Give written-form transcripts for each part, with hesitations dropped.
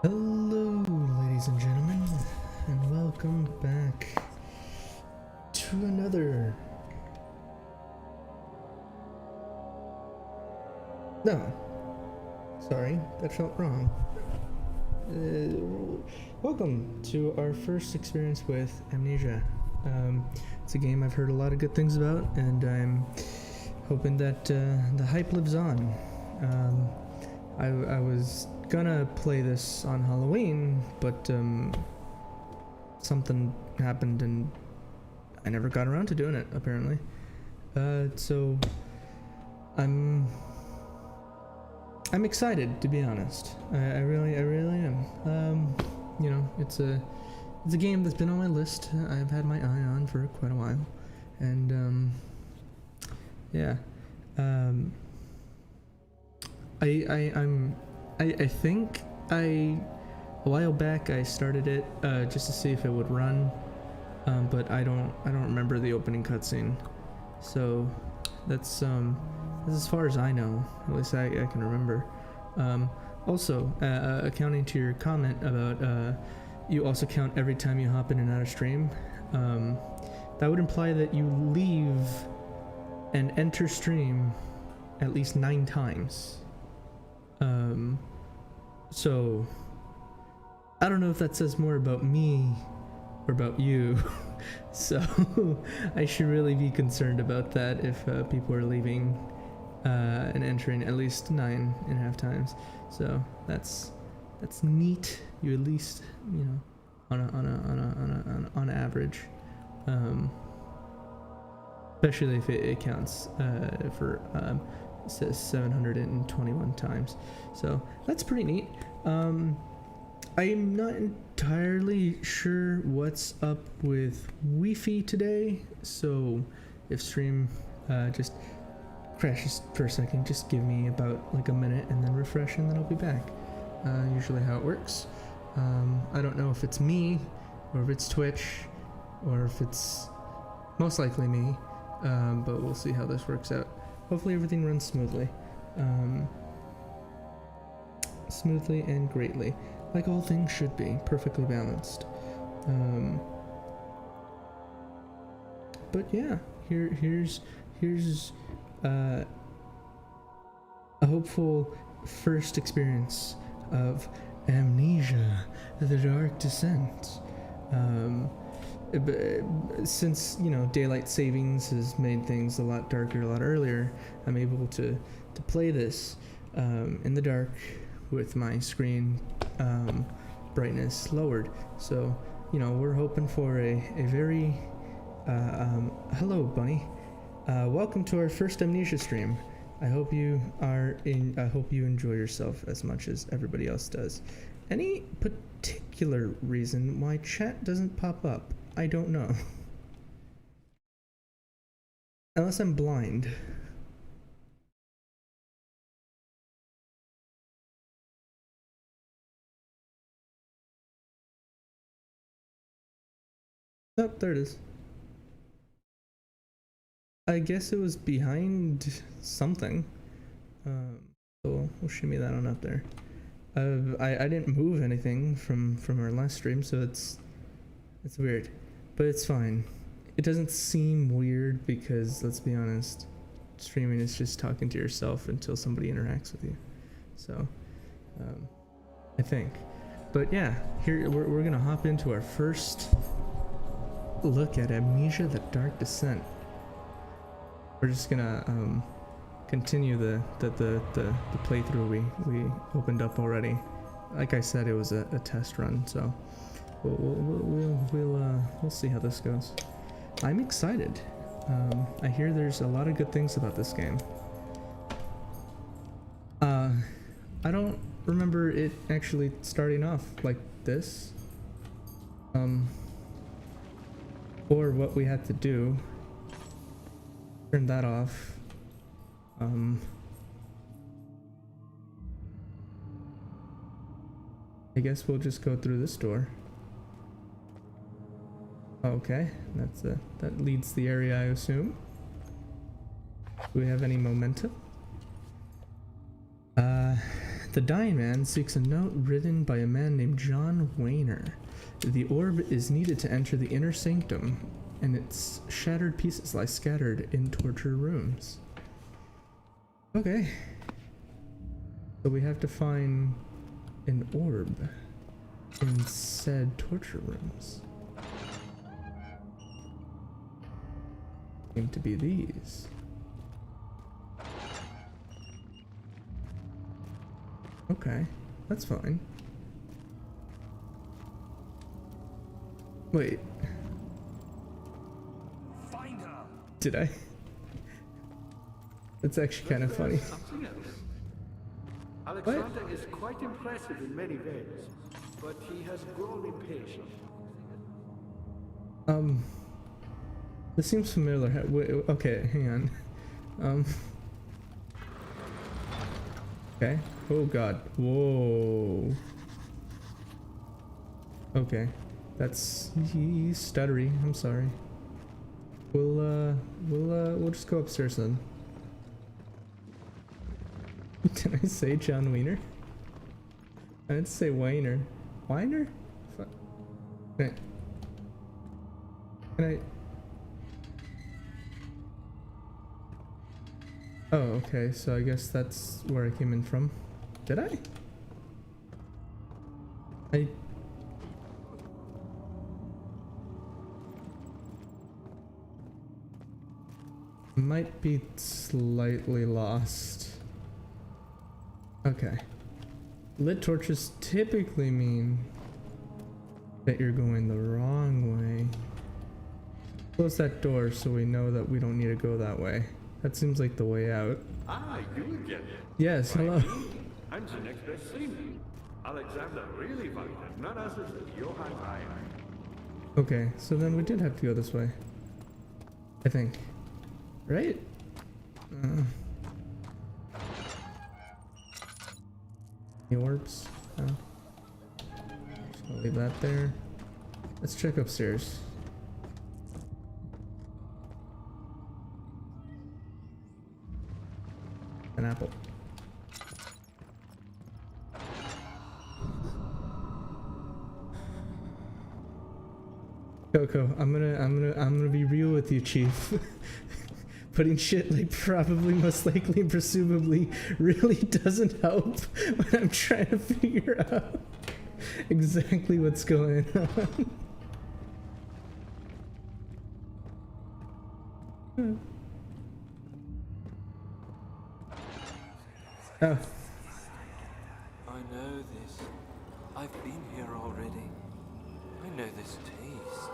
Hello, ladies and gentlemen, and welcome back to another... No, sorry, that felt wrong. Welcome to our first experience with Amnesia. It's a game I've heard a lot of good things about, and I'm hoping that the hype lives on. I was gonna play this on Halloween, but something happened and I never got around to doing it, apparently. So I'm excited, to be honest. I really am. You know, it's a game that's been on my list. I've had my eye on for quite a while, and yeah. I think a while back I started it just to see if it would run, but I don't remember the opening cutscene, so that's as far as I know. At least I can remember. Also, accounting to your comment about you also count every time you hop in and out of stream, that would imply that you leave and enter stream at least 9 times. So I don't know if that says more about me or about you. So I should really be concerned about that if people are leaving and entering at least 9.5 times. So that's neat. You at least, you know, on average, especially if it counts for it says 721 times, so that's pretty neat. I'm not entirely sure what's up with Wi-Fi today, so if stream just crashes for a second, just give me about like a minute and then refresh, and then I'll be back. Usually how it works. I don't know if it's me or if it's Twitch or if it's most likely me, but we'll see how this works out. Hopefully everything runs smoothly. Smoothly and greatly. Like all things should be. Perfectly balanced. But yeah, here's a hopeful first experience of Amnesia, the Dark Descent. Since, you know, daylight savings has made things a lot darker a lot earlier, I'm able to play this in the dark with my screen brightness lowered. So, you know, we're hoping for a very hello, Bunny. Welcome to our first Amnesia stream. I hope you enjoy yourself as much as everybody else does. Any particular reason why chat doesn't pop up? I don't know. Unless I'm blind. Oh, there it is. I guess it was behind something. So we'll shimmy that on up there. I didn't move anything from our last stream, so it's weird, but it's fine. It doesn't seem weird because, let's be honest, streaming is just talking to yourself until somebody interacts with you. So I think, but yeah, here we're gonna hop into our first look at Amnesia: The Dark Descent. We're just gonna continue the playthrough we opened up already. Like I said, it was a test run, so we'll see how this goes. I'm excited. I hear there's a lot of good things about this game. I don't remember it actually starting off like this, or what we had to do. Turn that off. I guess we'll just go through this door. Okay, that leads the area, I assume. Do we have any momentum? The dying man seeks a note written by a man named John Wayner. The orb is needed to enter the inner sanctum, and its shattered pieces lie scattered in torture rooms. Okay. So we have to find an orb in said torture rooms. Seem to be these. Okay, that's fine. Wait. Find her. Did I? That's actually kind of funny. Alexander is quite impressive in many ways, but he has grown impatient. This seems familiar. Wait, okay, hang on. Okay. Oh god. Whoa. Okay. That's stuttery. I'm sorry. We'll just go upstairs then. Did I say John Wiener? I didn't say Weiner. Weiner? Can I? Oh, okay, so I guess that's where I came in from. Did I? Might be slightly lost. Okay. Lit torches typically mean that you're going the wrong way. Close that door so we know that we don't need to go that way. That seems like the way out. Ah, you again. Yes, hello. I'm the next best thing. Alexander really wanted none other than Johann Ryan. Okay, so then we did have to go this way. I think. Right? The orbs. Oh. Just gonna leave that there. Let's check upstairs. An apple. Coco, I'm gonna be real with you, Chief. Putting shit like probably, most likely, and presumably really doesn't help when I'm trying to figure out exactly what's going on. Oh. I know this. I've been here already. I know this taste.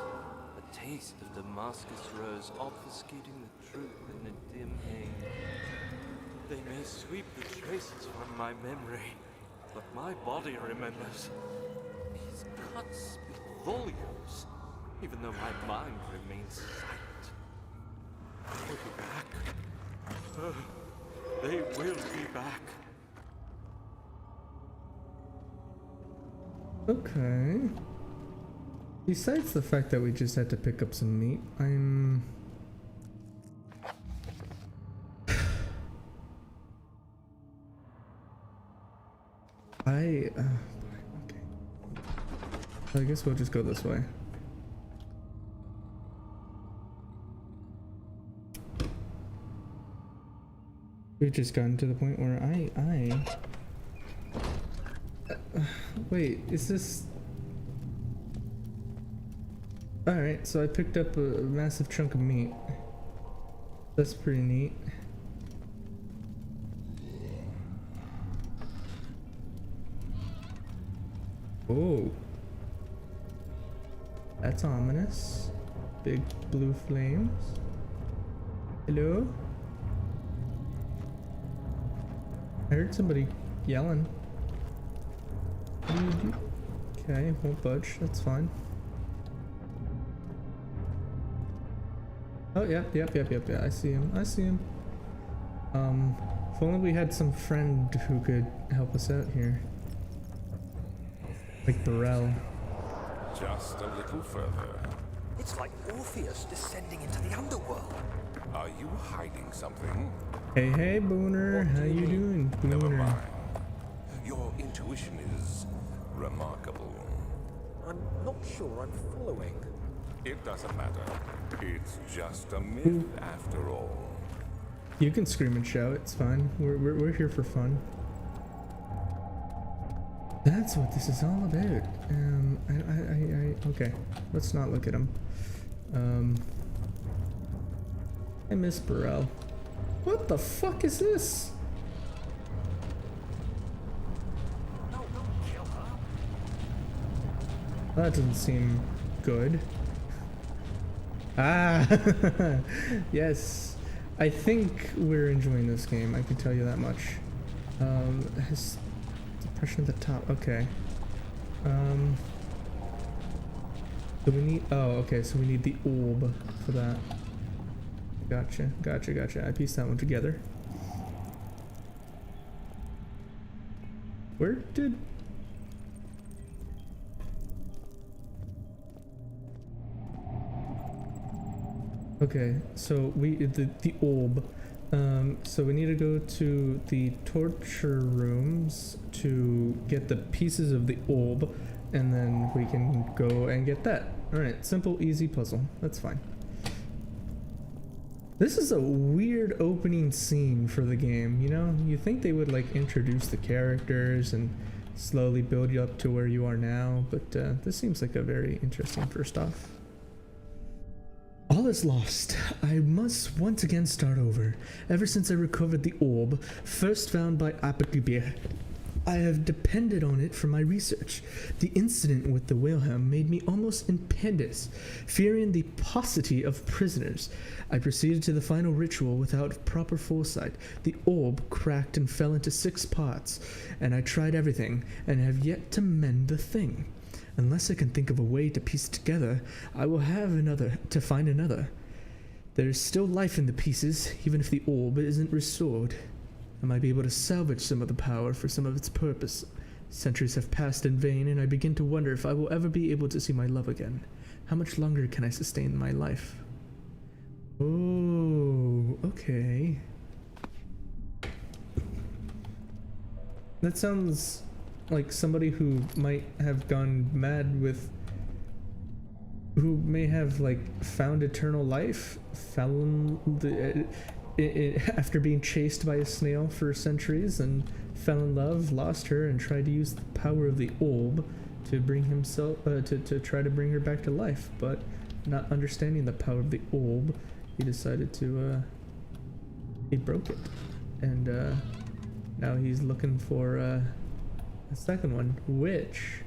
A taste of Damascus rose obfuscating the truth in a dim haze. They may sweep the traces from my memory, but my body remembers. These cuts speak volumes, even though my mind remains silent. They'll be back. Oh, they will be back. Okay. Besides the fact that we just had to pick up some meat, I'm... okay. I guess we'll just go this way. We've just gotten to the point where wait, is this... Alright, so I picked up a massive chunk of meat. That's pretty neat. Oh. That's ominous. Big blue flames. Hello? I heard somebody yelling. What do you do? Okay, won't budge. That's fine. Oh, yep. I see him. If only we had some friend who could help us out here. Like Burrell. Just a little further. It's like Orpheus descending into the underworld. Are you hiding something? Hey, Booner. How you doing, Never Booner? mind. Your intuition is remarkable. I'm not sure I'm following. It doesn't matter. It's just a myth after all. You can scream and shout. It's fine. We're here for fun. That's what this is all about. Okay. Let's not look at him. I miss Burrell. What the fuck is this? No, don't kill her. That doesn't seem good. Ah, yes. I think we're enjoying this game. I can tell you that much. His depression at the top. Okay. So we need. Oh, okay. So we need the orb for that. Gotcha. I pieced that one together. Where did? Okay, so the orb. So we need to go to the torture rooms to get the pieces of the orb, and then we can go and get that. All right, simple, easy puzzle. That's fine. This is a weird opening scene for the game, you know? You think they would like introduce the characters and slowly build you up to where you are now, but this seems like a very interesting first off. All is lost. I must once again start over. Ever since I recovered the orb, first found by Apatibir, I have depended on it for my research. The incident with the Wilhelm made me almost impetuous, fearing the paucity of prisoners. I proceeded to the final ritual without proper foresight. The orb cracked and fell into 6 parts, and I tried everything, and have yet to mend the thing. Unless I can think of a way to piece it together, I will have to find another. There is still life in the pieces, even if the orb isn't restored. I might be able to salvage some of the power for some of its purpose. Centuries have passed in vain, and I begin to wonder if I will ever be able to see my love again. How much longer can I sustain my life? Oh, okay. That sounds like somebody who might have gone mad with, who may have like found eternal life, after being chased by a snail for centuries, and fell in love, lost her, and tried to use the power of the orb to bring himself to try to bring her back to life, but not understanding the power of the orb, he decided to he broke it, and now he's looking for a second one, which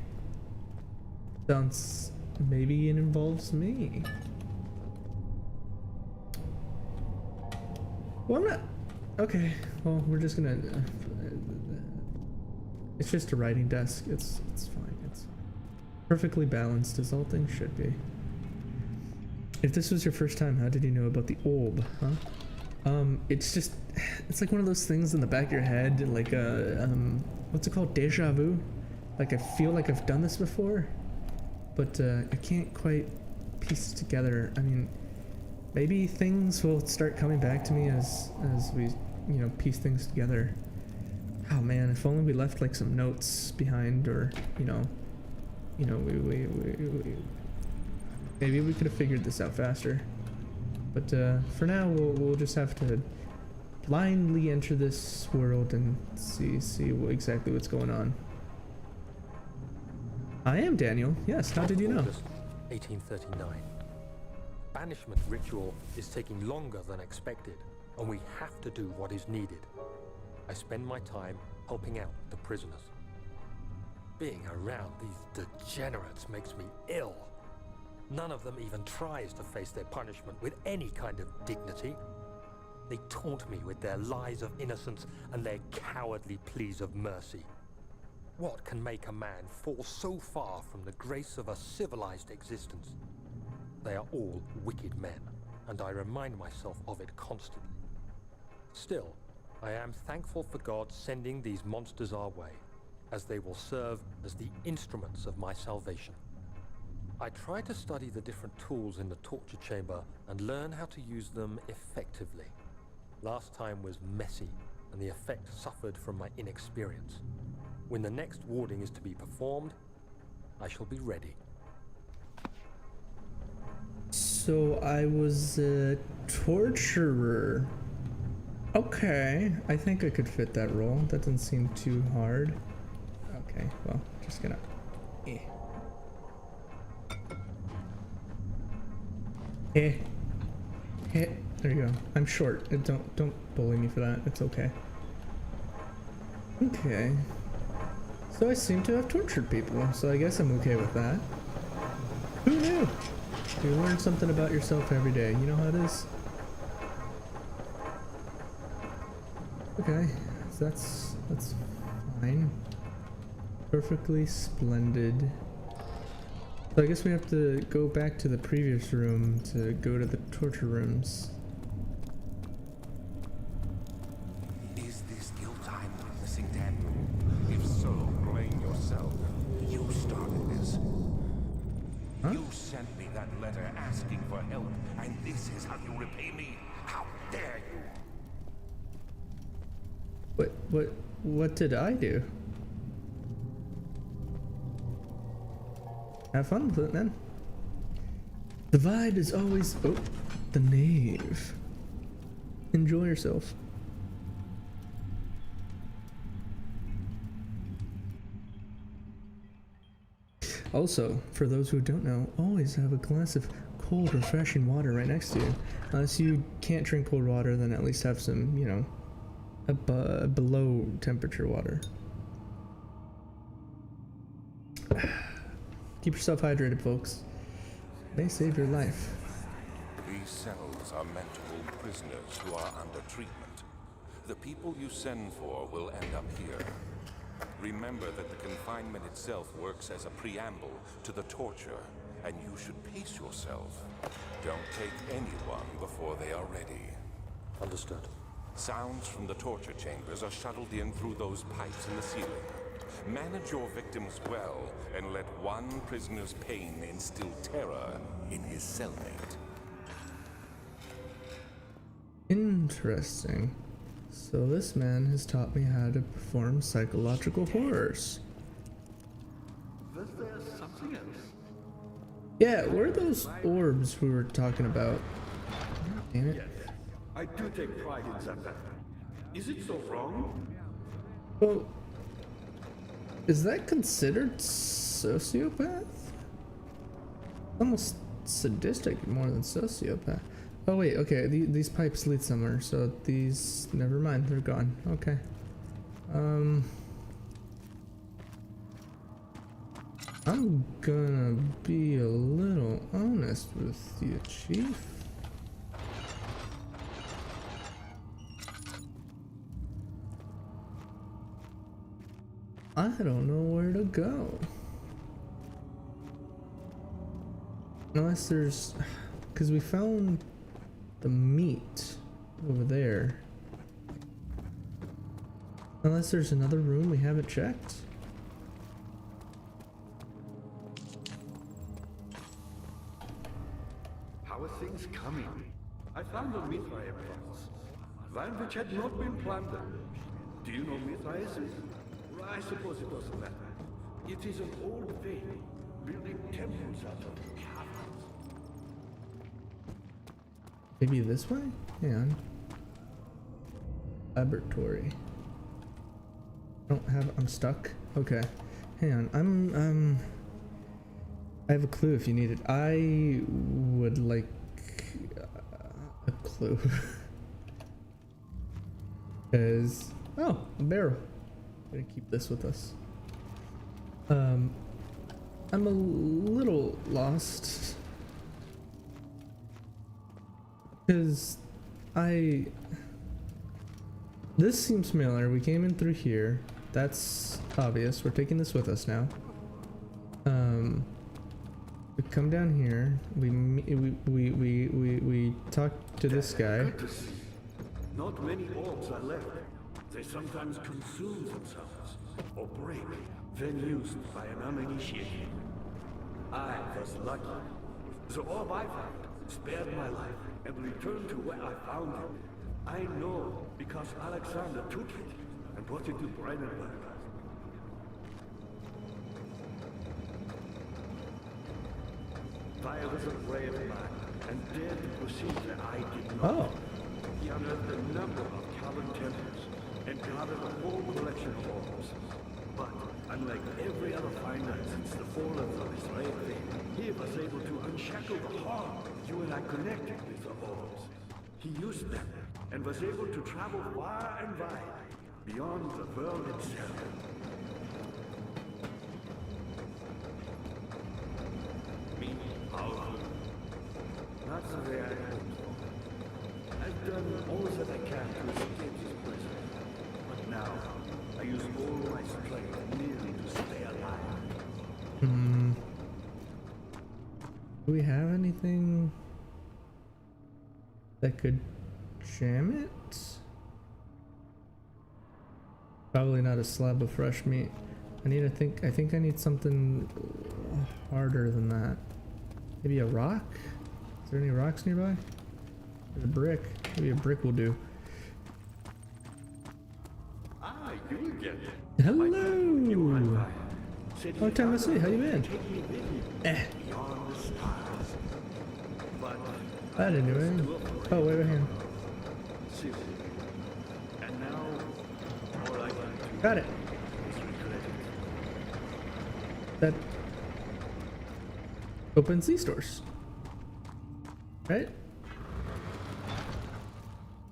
sounds, maybe it involves me. Well, I'm not. Okay, well, we're just gonna. It's just a writing desk. It's fine. It's perfectly balanced, as all things should be. If this was your first time, how did you know about the orb, huh? It's just, it's like one of those things in the back of your head, like what's it called? Deja vu? Like I feel like I've done this before, but I can't quite piece it together. I mean, maybe things will start coming back to me as we, you know, piece things together. Oh man, if only we left like some notes behind, or we maybe we could have figured this out faster. But for now, we'll just have to blindly enter this world and see exactly what's going on. I am Daniel. Yes, how did you know? August 1839. Banishment ritual is taking longer than expected, and we have to do what is needed. I spend my time helping out the prisoners. Being around these degenerates makes me ill. None of them even tries to face their punishment with any kind of dignity. They taunt me with their lies of innocence and their cowardly pleas of mercy. What can make a man fall so far from the grace of a civilized existence? They are all wicked men, and I remind myself of it constantly. Still, I am thankful for God sending these monsters our way, as they will serve as the instruments of my salvation. I try to study the different tools in the torture chamber and learn how to use them effectively. Last time was messy, and the effect suffered from my inexperience. When the next warding is to be performed, I shall be ready. So I was a torturer. Okay, I think I could fit that role. That doesn't seem too hard. Okay, well, just gonna. Eh. Eh. Eh. There you go. I'm short. Don't bully me for that. It's okay. Okay. So I seem to have tortured people, so I guess I'm okay with that. Who knew? You learn something about yourself every day. You know how it is? Okay, so that's fine. Perfectly splendid. So I guess we have to go back to the previous room to go to the torture rooms. Is this guilt I'm witnessing, Daniel? If so, blame yourself. You started this. Huh? You sent me that letter asking for help, and this is how you repay me? How dare you? What did I do? Have fun with it, man. Divide is always the knave. Enjoy yourself. Also, for those who don't know, always have a glass of cold, refreshing water right next to you. Unless you can't drink cold water, then at least have some, you know, below temperature water. Keep yourself hydrated, folks. May save your life. These cells are meant to hold prisoners who are under treatment. The people you send for will end up here. Remember that the confinement itself works as a preamble to the torture, and you should pace yourself. Don't take anyone before they are ready. Understood. Sounds from the torture chambers are shuttled in through those pipes in the ceiling. Manage your victims well, and let one prisoner's pain instill terror in his cellmate. Interesting. So this man has taught me how to perform psychological horrors. Was there something else? Yeah, where are those orbs we were talking about? Damn it. Yes, I do take pride in that. Is it so wrong? Well, is that considered sociopath? Almost sadistic more than sociopath. Oh wait, okay, these pipes lead somewhere, so these, never mind, they're gone. Okay. I'm gonna be a little honest with you, Chief. I don't know where to go. Unless there's, because we found the meat over there. Unless there's another room we haven't checked. How are things coming? I found the Mithraeum files. One which had not been plundered. Do you know Mithraism? I suppose it doesn't matter. It is an old faith, building temples out of caverns. Maybe this way? Hang on. Laboratory. I'm stuck. Okay. Hang on. I have a clue if you need it. I would like a clue. Cause, oh, a barrel. Gonna keep this with us. I'm a little lost. Cause this seems familiar. We came in through here. That's obvious. We're taking this with us now. We come down here. We talk to this guy. Good to see. Not many orbs are left. They sometimes consume themselves or break, then used by an uninitiated. I was lucky. The orb I found spared my life and returned to where I found it. I know because Alexander took it and brought it to Brennenberg. Via was a brave man and dared to proceed where I did not. Oh. He unearthed a number of cavern temples and gathered a whole collection of orbs. But unlike every other finder since the fall of the Israel thing, he was able to unshackle the harm you and I connected with the orbs. He used them and was able to travel far and wide, beyond the world itself. Powerful. Not the way I hoped for. I've done all that I can to escape this prison. But now, I use all my strength merely to stay alive. Do we have anything that could jam it? Probably not a slab of fresh meat. I think I need something harder than that. Maybe a rock? Is there any rocks nearby? There's a brick. Maybe a brick will do. Ah, you again. Hello! Said he Long time no found see. How you been? take me with him beyond the stars. But That anyway. Oh, wait right here. seriously. And now, all I can do Got it. is regret it. That opens these doors. Right?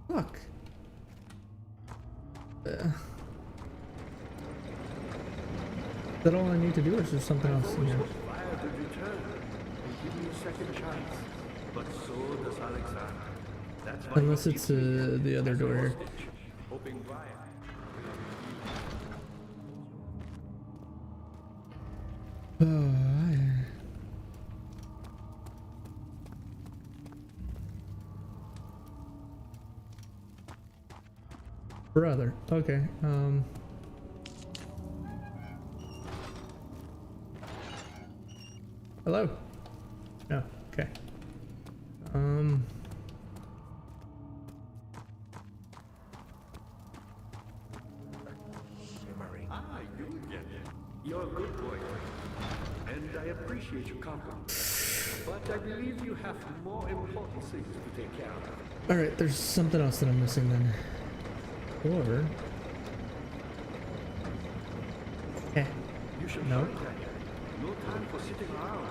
Fuck. Is that all I need to do, or is there something else in here? Fire to return and give me a second chance. But so does Alexander. That's why Unless it's the other door here. hoping Brian. Brother. Okay. Hello. No. Okay. Ah, you again. You're a good boy. And I appreciate your compliment. But I believe you have more important things to take care of. All right. There's something else that I'm missing then. Or. Eh. You should No. find that. No time for sitting around.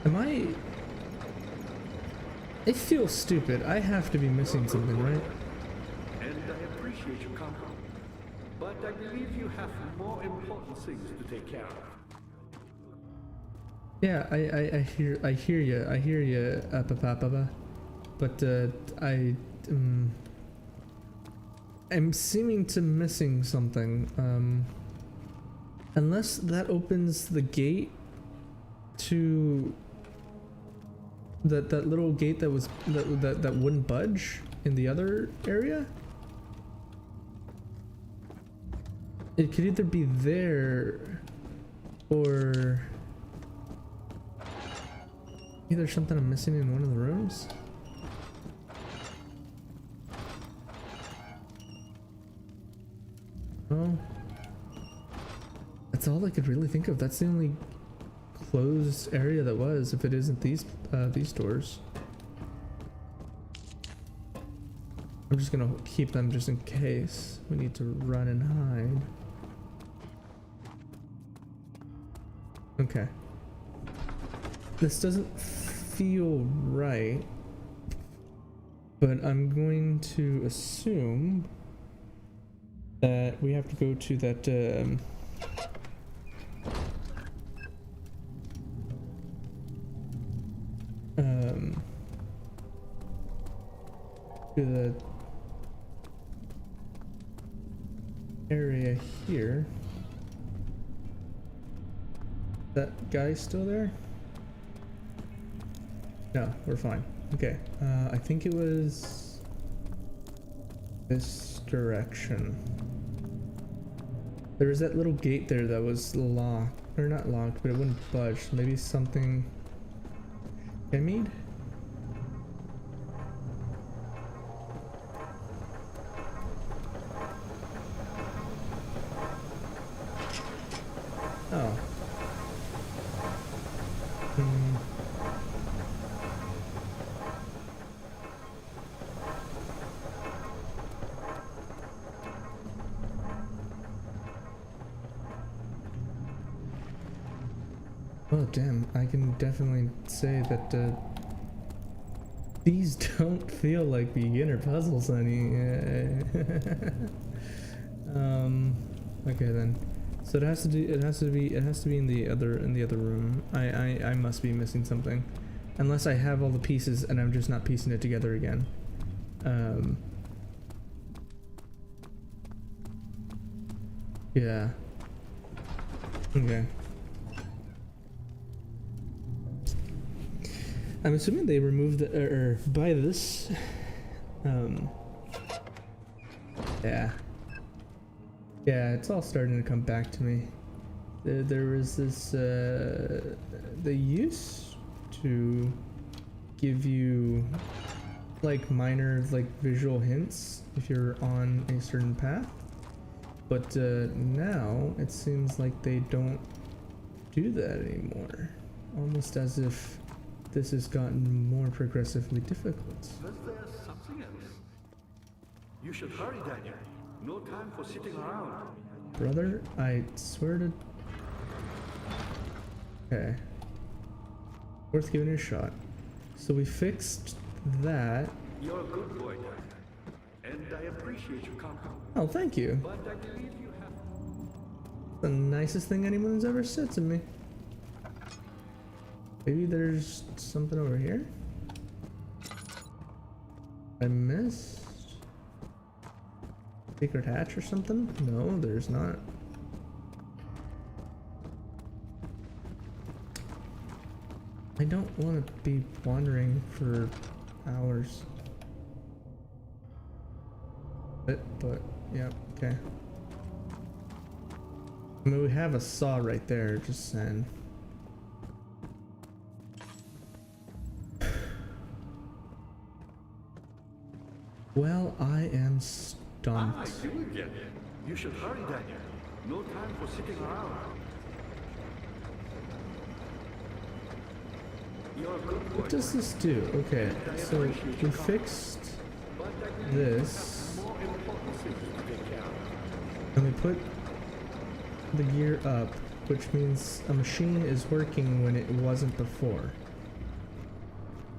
Am I? I feel stupid. I have to be missing something, right? And I appreciate your compliment. But I believe you have more important things to take care of. Yeah, I hear you, Papa. But I'm seeming to missing something. Unless that opens the gate to that little gate that was that wouldn't budge in the other area. It could either be there or either something I'm missing in one of the rooms. Oh, that's all I could really think of. That's the only closed area that was, if it isn't these doors. I'm just gonna keep them just in case we need to run and hide. Okay. This doesn't feel right, but I'm going to assume that we have to go to that to the area here. That guy still there? No, we're fine. Okay, I think it was this direction. There was that little gate there that was locked, or not locked, but it wouldn't budge. So maybe something shimmied? Oh damn, I can definitely say that these don't feel like beginner puzzles any. Okay then. So it has to be in the other room. I must be missing something. Unless I have all the pieces and I'm just not piecing it together again. Yeah. Okay. I'm assuming they removed the, or by this. Yeah. Yeah, it's all starting to come back to me. There was this, they used to give you like minor like visual hints if you're on a certain path, but now it seems like they don't do that anymore. Almost as if this has gotten more progressively difficult. Was there something else? You should hurry, Daniel. No time for sitting around. Brother, I swear to... Okay. Worth giving it a shot. So we fixed that. You're a good boy, Daniel. And I appreciate your company. Oh, thank you. But I believe you have... The nicest thing anyone's ever said to me. Maybe there's something over here I missed? Secret hatch or something? No, there's not. I don't want to be wandering for hours. But yeah, okay. I mean, we have a saw right there, just saying. Well, I am stumped. You again. You should hurry, Daniel. No time for sitting around. You're a good boy. What does this do? Okay, so we fixed this, More important things to take care of. and we put the gear up, which means a machine is working when it wasn't before.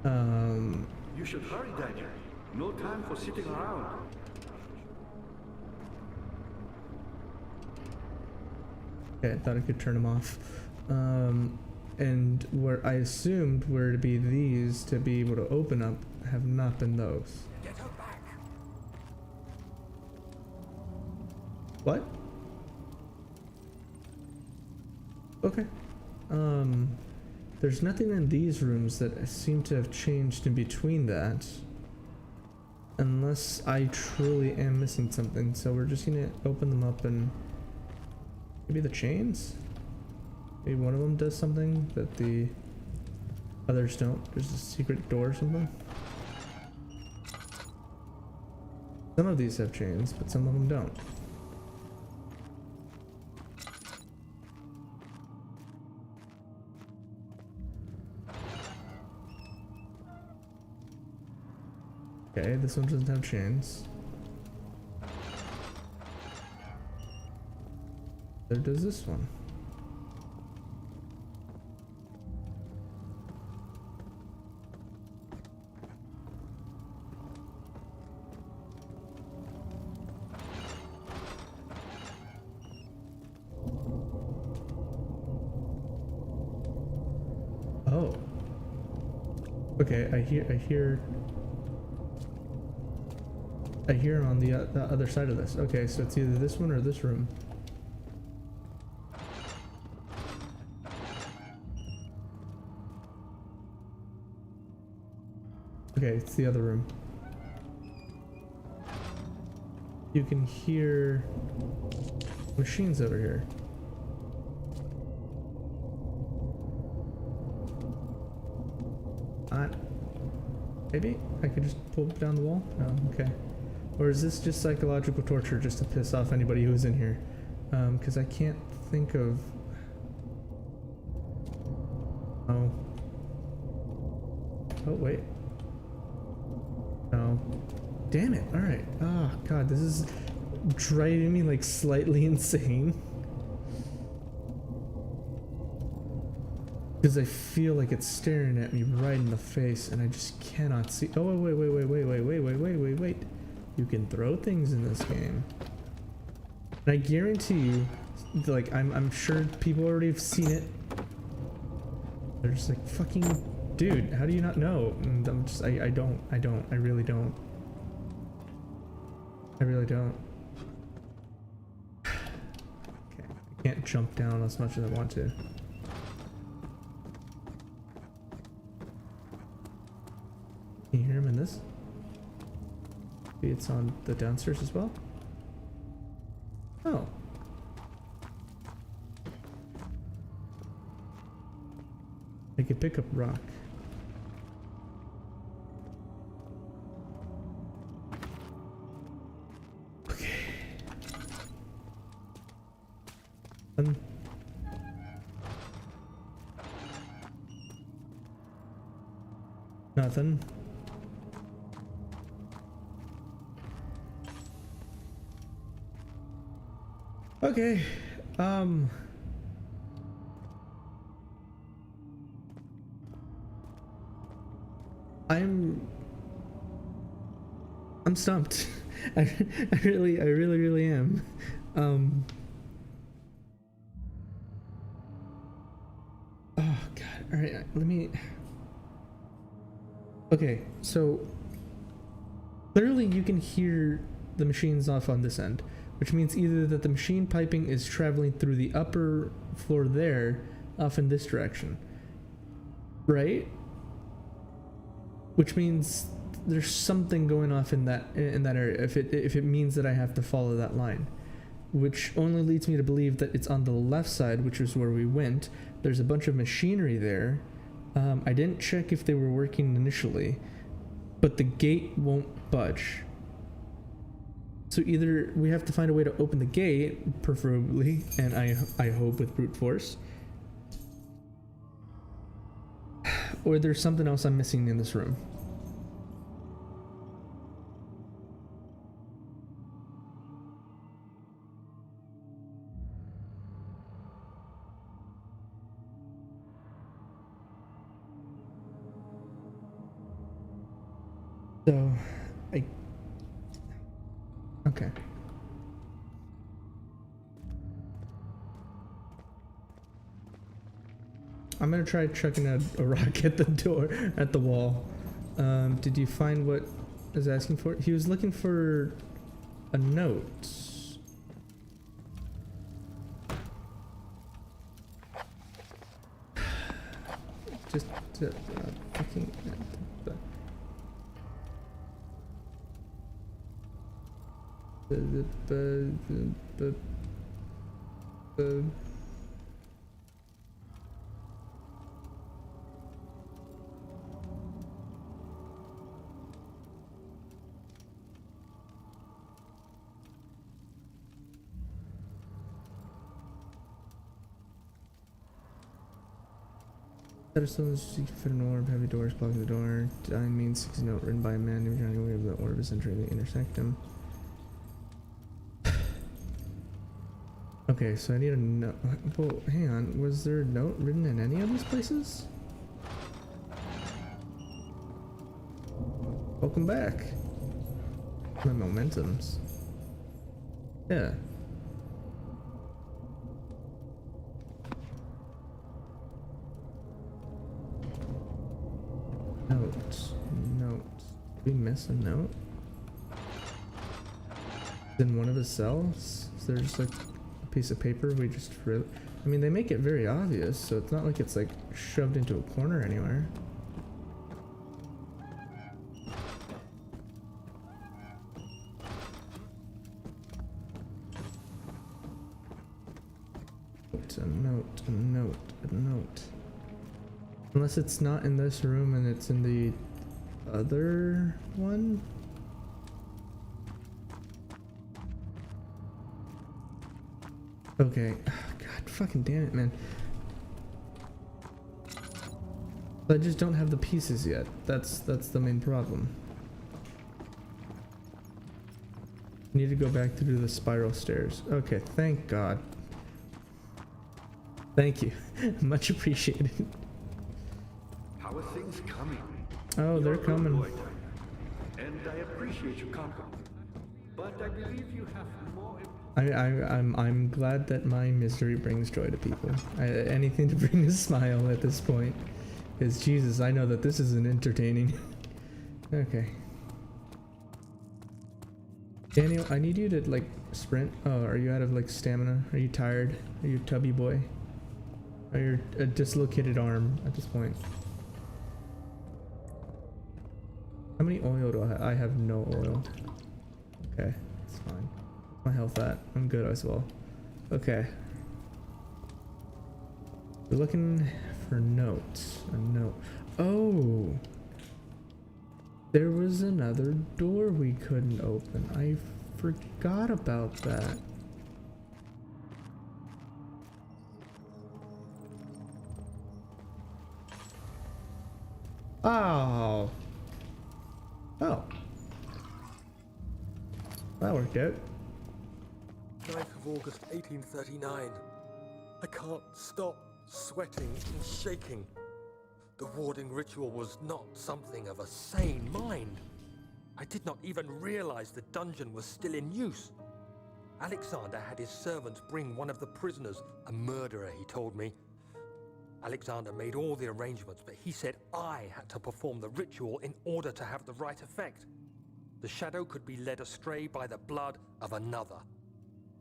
You should hurry, Daniel. No time for sitting around. Okay, I thought I could turn them off. And where I assumed were to be these to be able to open up have not been those. Get her back. What? Okay. There's nothing in these rooms that seem to have changed in between that. Unless I truly am missing something. So we're just gonna open them up and... Maybe the chains? Maybe one of them does something that the others don't. There's a secret door or something. Some of these have chains, but some of them don't. Okay, this one doesn't have chains. There does this one. Oh. Okay, I hear on the other side of this. Okay, so it's either this one or this room. Okay, it's the other room. You can hear machines over here. Maybe I could just pull it down the wall? No, okay. Or is this just psychological torture just to piss off anybody who's in here? Because I can't think of... Oh. Oh, wait. No. Damn it, alright. Oh, God, this is driving me, like, slightly insane. Because I feel like it's staring at me right in the face and I just cannot see. Oh, wait. You can throw things in this game. And I guarantee you, like, I'm sure people already have seen it. They're just like, fucking, dude, how do you not know? And I'm just, I really don't. I really don't. Okay, I can't jump down as much as I want to. Can you hear him in this? Maybe it's on the downstairs as well? Oh. I could pick up rock. Okay. Nothing. Okay, I'm stumped. I really am. Oh God, all right, let me, okay, so clearly you can hear the machines off on this end, which means either that the machine piping is traveling through the upper floor there, off in this direction, right? Which means there's something going off in that area. If it means that I have to follow that line, which only leads me to believe that it's on the left side, which is where we went. There's a bunch of machinery there. I didn't check if they were working initially, but the gate won't budge. So either we have to find a way to open the gate, preferably, and I hope with brute force, or there's something else I'm missing in this room. So, okay. I'm gonna try chucking a rock at the door, at the wall. Did you find what I was asking for? He was looking for a note. Just fucking. Pedestals, you can fit an orb, heavy doors blocking the door. Dying means 6 note written by a man who trying to away the orb is entering the intersect him. Okay, so I need a note. Well, hang on. Was there a note written in any of these places? Welcome back. My momentums. Yeah. Notes. Notes. Did we miss a note? In one of his cells? Is there just like a piece of paper we just wrote? I mean, they make it very obvious, so it's not like it's like shoved into a corner anywhere. A note, a note, a note. Unless it's not in this room and it's in the other one? Okay. God fucking damn it, man. I just don't have the pieces yet. That's the main problem. Need to go back through the spiral stairs. Okay, thank God. Thank you. Much appreciated. our things coming. Oh, they're You're a good coming. boy, Tyler, and I appreciate your company. But I believe you have more. I'm glad that my misery brings joy to people. Anything to bring a smile at this point. Because Jesus, I know that this isn't entertaining. Okay. Daniel, I need you to like sprint. Oh, are you out of like stamina? Are you tired? Are you a tubby boy? Are you a dislocated arm at this point? How many oil do I have? I have no oil. Okay, it's fine. My health at? I'm good as well. Okay. We're looking for notes. A note. Oh! There was another door we couldn't open. I forgot about that. Oh. Oh. That worked out. 9th of August, 1839. I can't stop sweating and shaking. The warding ritual was not something of a sane mind. I did not even realize the dungeon was still in use. Alexander had his servants bring one of the prisoners, a murderer, he told me. Alexander made all the arrangements, but he said I had to perform the ritual in order to have the right effect. The shadow could be led astray by the blood of another.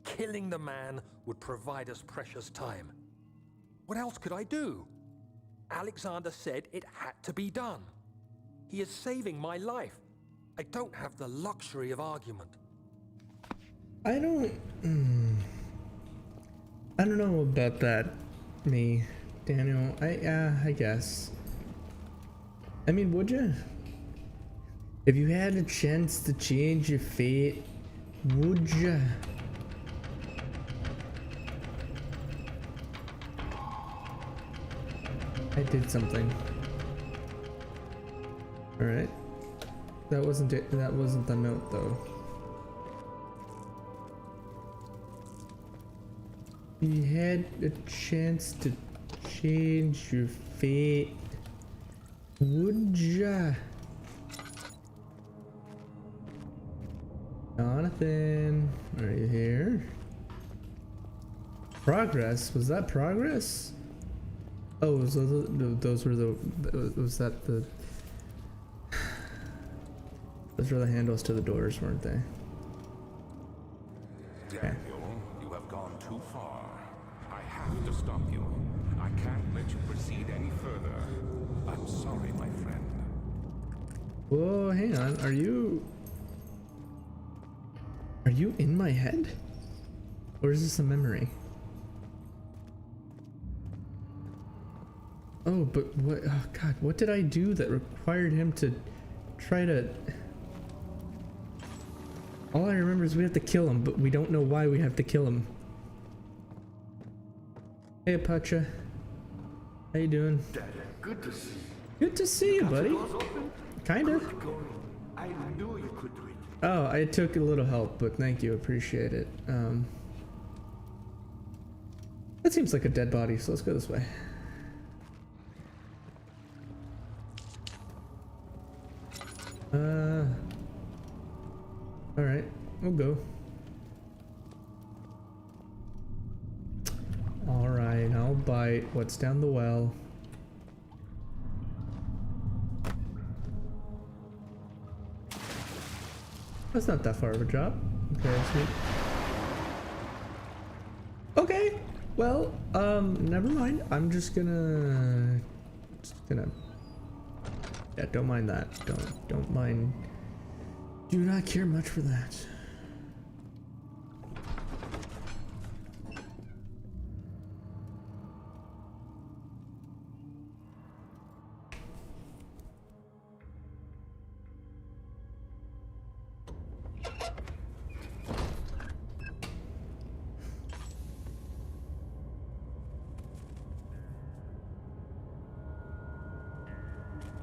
Killing the man would provide us precious time. What else could I do? Alexander said it had to be done. He is saving my life. I don't have the luxury of argument. I don't know about that, me, Daniel. I guess. I mean, would you? If you had a chance to change your fate, would you? I did something. All right. That wasn't it. That wasn't the note, though. You had a chance to change your fate. Would ya? Jonathan, are you here? Progress? Was that progress? Oh, those were the. Was that the? Those were the handles to the doors, weren't they? Daniel, you have gone too far. I have to stop you. I can't let you proceed any further. I'm sorry, my friend. Whoa, hang on. Are you in my head? Or is this a memory? Oh, but what? Oh God, what did I do that required him to try to? All I remember is we have to kill him, but we don't know why we have to kill him. Hey, Apache. How you doing? Dad, good to see you. Good to see you, buddy. Doors open? Kinda. Good going. I knew you could do it. Oh, I took a little help, but thank you, appreciate it. That seems like a dead body, so let's go this way. Alright, we'll go. Alright, I'll bite. What's down the well? That's not that far of a drop. Okay, sweet. Okay, well, never mind. I'm just gonna yeah, don't mind that. Don't mind. Do not care much for that.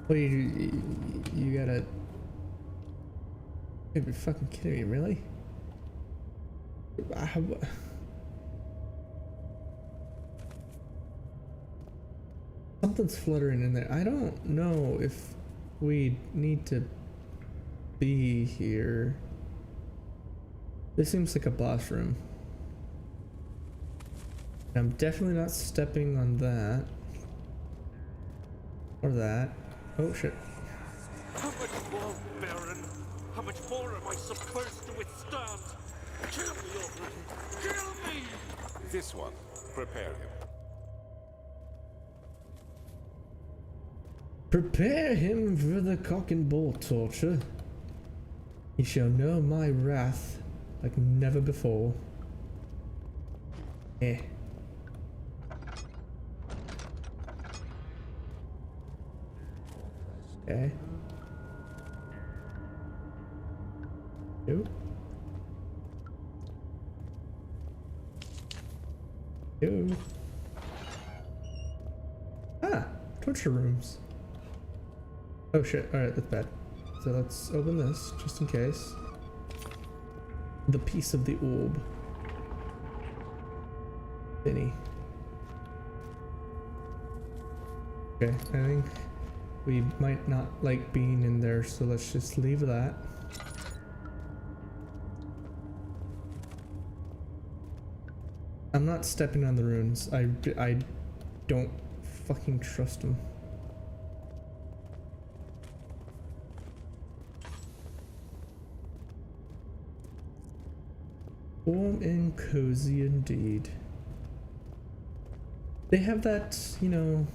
What you gotta. You're fucking kidding me, really? Something's fluttering in there. I don't know if we need to be here. This seems like a boss room. I'm definitely not stepping on that. Or that. Oh shit. How much more, Baron? How much more am I supposed to withstand? Kill me already! Kill me! This one. Prepare him. Prepare him for the cock and ball torture. He shall know my wrath like never before. Eh. Okay. Nope. Nope. Ah, torture rooms. Oh shit, alright, that's bad. So let's open this, just in case. The piece of the orb. Thinny. Okay, I think we might not like being in there, so let's just leave that. I'm not stepping on the runes. I don't fucking trust them. Warm and cozy indeed. They have that, you know,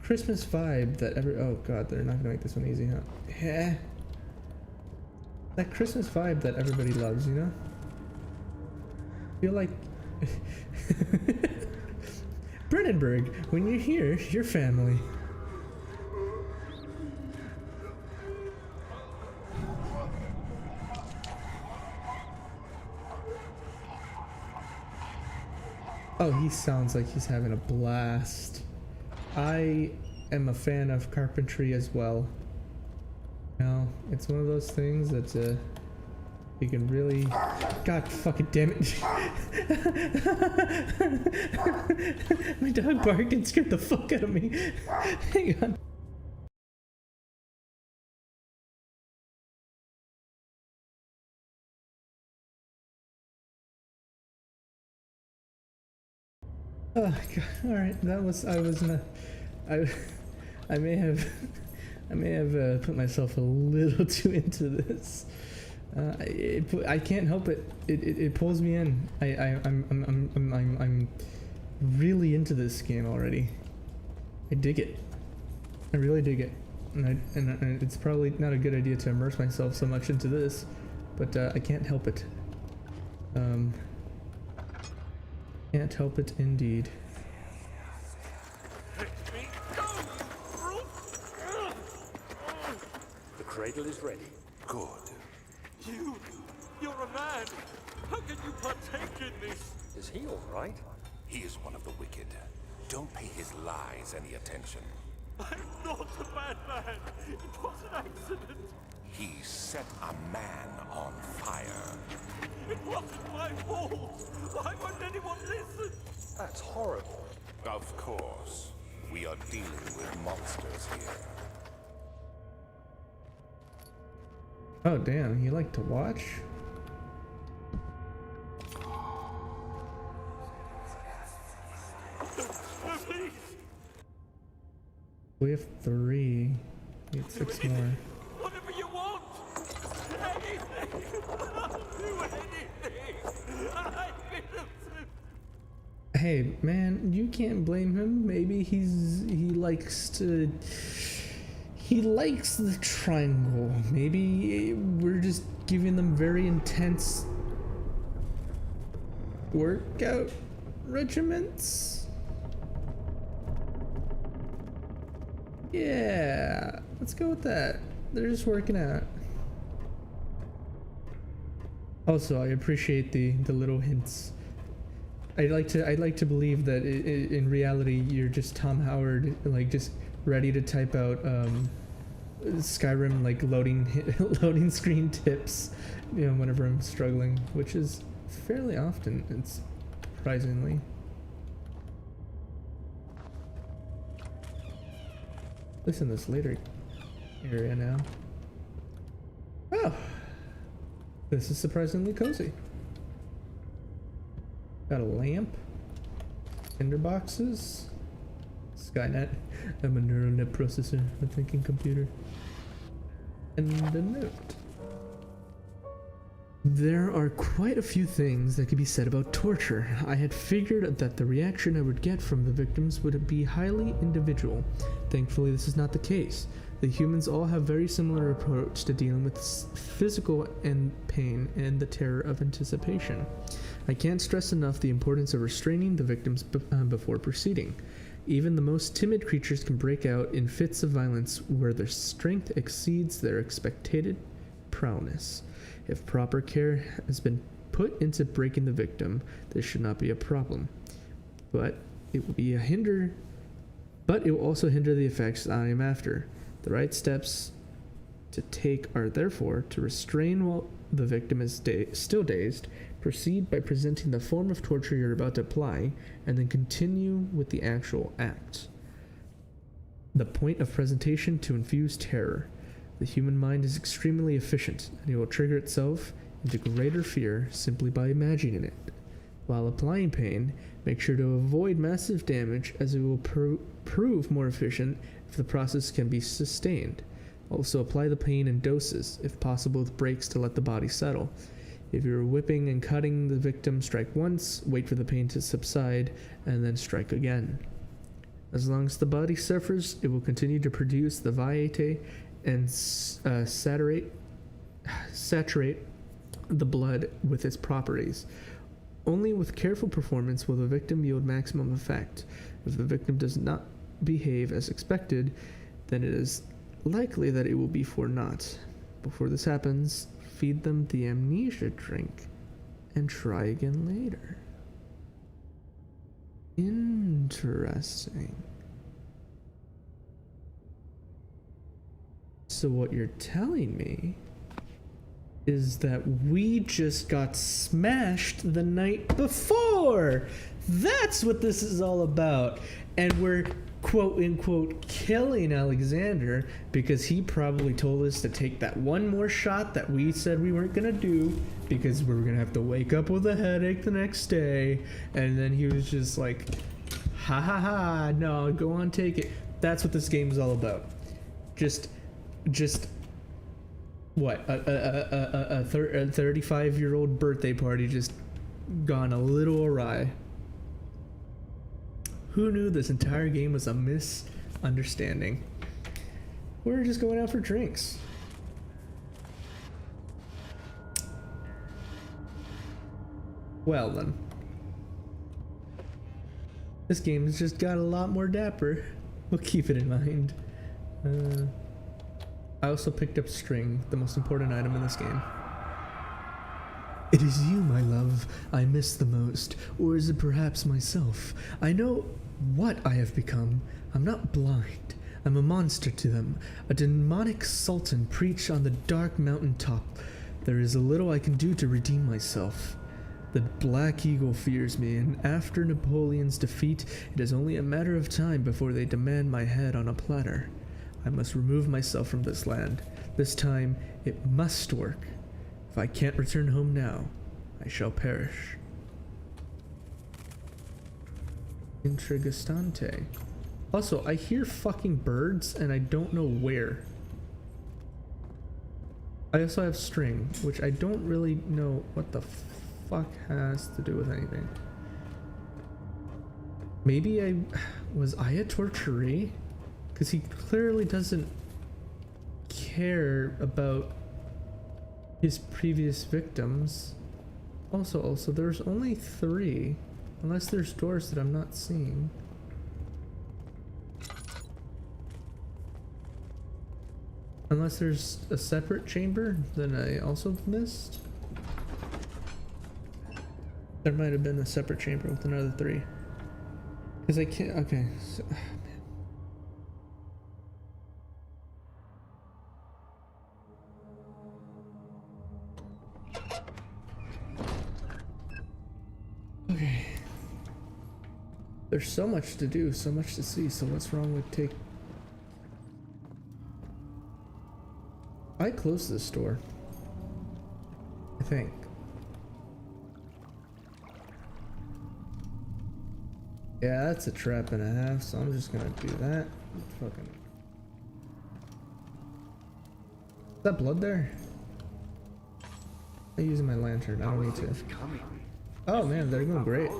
Christmas vibe that oh god, they're not gonna make this one easy, huh? Yeah. That Christmas vibe that everybody loves, you know? I feel like Brennenburg, when you're here, you're family. Oh, he sounds like he's having a blast. I am a fan of carpentry as well. You know, it's one of those things that you can really... God fucking damn it. My dog barked and scared the fuck out of me. Hang on. Oh god, alright, that was, I was not, I may have put myself a little too into this. I can't help it. It pulls me in. I'm really into this game already. I dig it. I really dig it. And it's probably not a good idea to immerse myself so much into this, but I can't help it. Can't help it indeed. The cradle is ready. Good. You're a man! How can you partake in this? Is he all right? He is one of the wicked. Don't pay his lies any attention. I'm not a bad man! It was an accident! He set a man on fire. It wasn't my fault! Why won't anyone listen? That's horrible. Of course. We are dealing with monsters here. Oh damn, you like to watch? Please! We have 3. Need 6 more. Whatever you want! Anything! I'll do anything! I'm innocent! Hey man, you can't blame him. Maybe he likes to... He likes the triangle. Maybe we're just giving them very intense workout regiments. Yeah, let's go with that. They're just working out. Also, I appreciate the little hints. I'd like to believe that in reality you're just Tom Howard, like just ready to type out Skyrim like loading screen tips, you know, whenever I'm struggling, which is fairly often. It's surprisingly. At least in this later area now. Oh, this is surprisingly cozy. Got a lamp, tinder boxes, Skynet. I'm a neural net processor, a thinking computer, and a note. There are quite a few things that could be said about torture. I had figured that the reaction I would get from the victims would be highly individual. Thankfully, this is not the case. The humans all have very similar approach to dealing with physical and pain and the terror of anticipation. I can't stress enough the importance of restraining the victims before proceeding. Even the most timid creatures can break out in fits of violence where their strength exceeds their expected prowess. If proper care has been put into breaking the victim, this should not be a problem. But it will also hinder the effects I am after. The right steps to take are therefore to restrain while the victim is still dazed, proceed by presenting the form of torture you're about to apply, and then continue with the actual act. The point of presentation to infuse terror. The human mind is extremely efficient, and it will trigger itself into greater fear simply by imagining it. While applying pain, make sure to avoid massive damage, as it will prove more efficient if the process can be sustained. Also, apply the pain in doses, if possible with breaks to let the body settle. If you're whipping and cutting the victim, strike once, wait for the pain to subside, and then strike again. As long as the body suffers, it will continue to produce the vitae and saturate the blood with its properties. Only with careful performance will the victim yield maximum effect. If the victim does not behave as expected, then it is likely that it will be for naught. Before this happens, feed them the amnesia drink and try again later. Interesting. So what you're telling me is that we just got smashed the night before. That's what this is all about. And we're quote unquote killing Alexander because he probably told us to take that one more shot that we said we weren't gonna do because we were gonna have to wake up with a headache the next day. And then he was just like, ha ha ha, no, go on, take it. That's what this game is all about. Just what, a 35-year-old birthday party just gone a little awry. Who knew this entire game was a misunderstanding? We're just going out for drinks. Well then. This game has just got a lot more dapper. We'll keep it in mind. I also picked up string, the most important item in this game. It is you, my love, I miss the most, or is it perhaps myself? I know what I have become. I'm not blind. I'm a monster to them, a demonic sultan preached on the dark mountain top. There is a little I can do to redeem myself. The Black Eagle fears me, and after Napoleon's defeat, it is only a matter of time before they demand my head on a platter. I must remove myself from this land. This time, it must work. If I can't return home now, I shall perish. Intrigastante. Also, I hear fucking birds, and I don't know where. I also have string, which I don't really know what the fuck has to do with anything. Maybe was I a torturee? Because he clearly doesn't care about his previous victims. Also, there's only 3. Unless there's doors that I'm not seeing. Unless there's a separate chamber that I also missed. There might have been a separate chamber with another 3. Because I can't, okay. So, okay. There's so much to do, so much to see, so what's wrong with I closed this door. I think. Yeah, that's a trap and a half, so I'm just gonna do that. Fucking. Is that blood there? I'm using my lantern. I don't need to. Oh man, they're going great.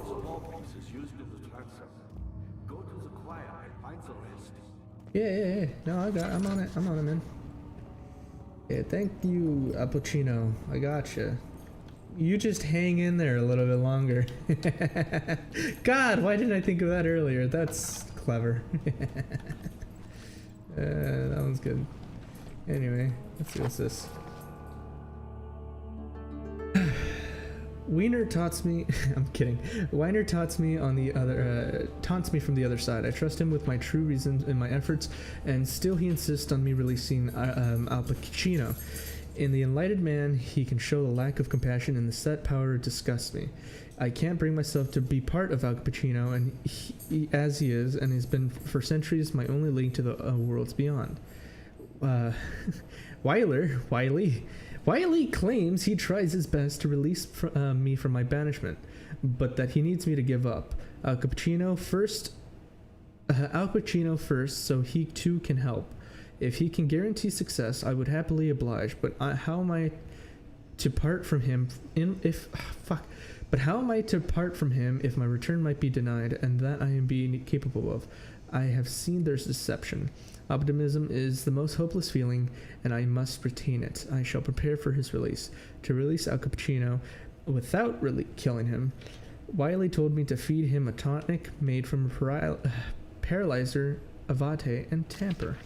Yeah. No, I'm on it. I'm on it, man. Yeah, thank you, Appuccino. I gotcha. You just hang in there a little bit longer. God, why didn't I think of that earlier? That's clever. That one's good. Anyway, let's see what's this. Wiener taunts me. I'm kidding. Weiner taunts me on the other. Taunts me from the other side. I trust him with my true reasons in my efforts, and still he insists on me releasing Al Pacino. In The Enlightened Man, he can show the lack of compassion, and the set power disgusts me. I can't bring myself to be part of Al Pacino, and as he is, and has been for centuries, my only link to the worlds beyond. Wiley claims he tries his best to release me from my banishment, but that he needs me to give up. Al Pacino first, so he too can help. If he can guarantee success, I would happily oblige. But how am I to part from him? But how am I to part from him if my return might be denied, and that I am being capable of? I have seen their deception. Optimism is the most hopeless feeling, and I must retain it. I shall prepare for his release. To release Al Pacino without really killing him, Wiley told me to feed him a tonic made from paralyzer, avate, and tamper.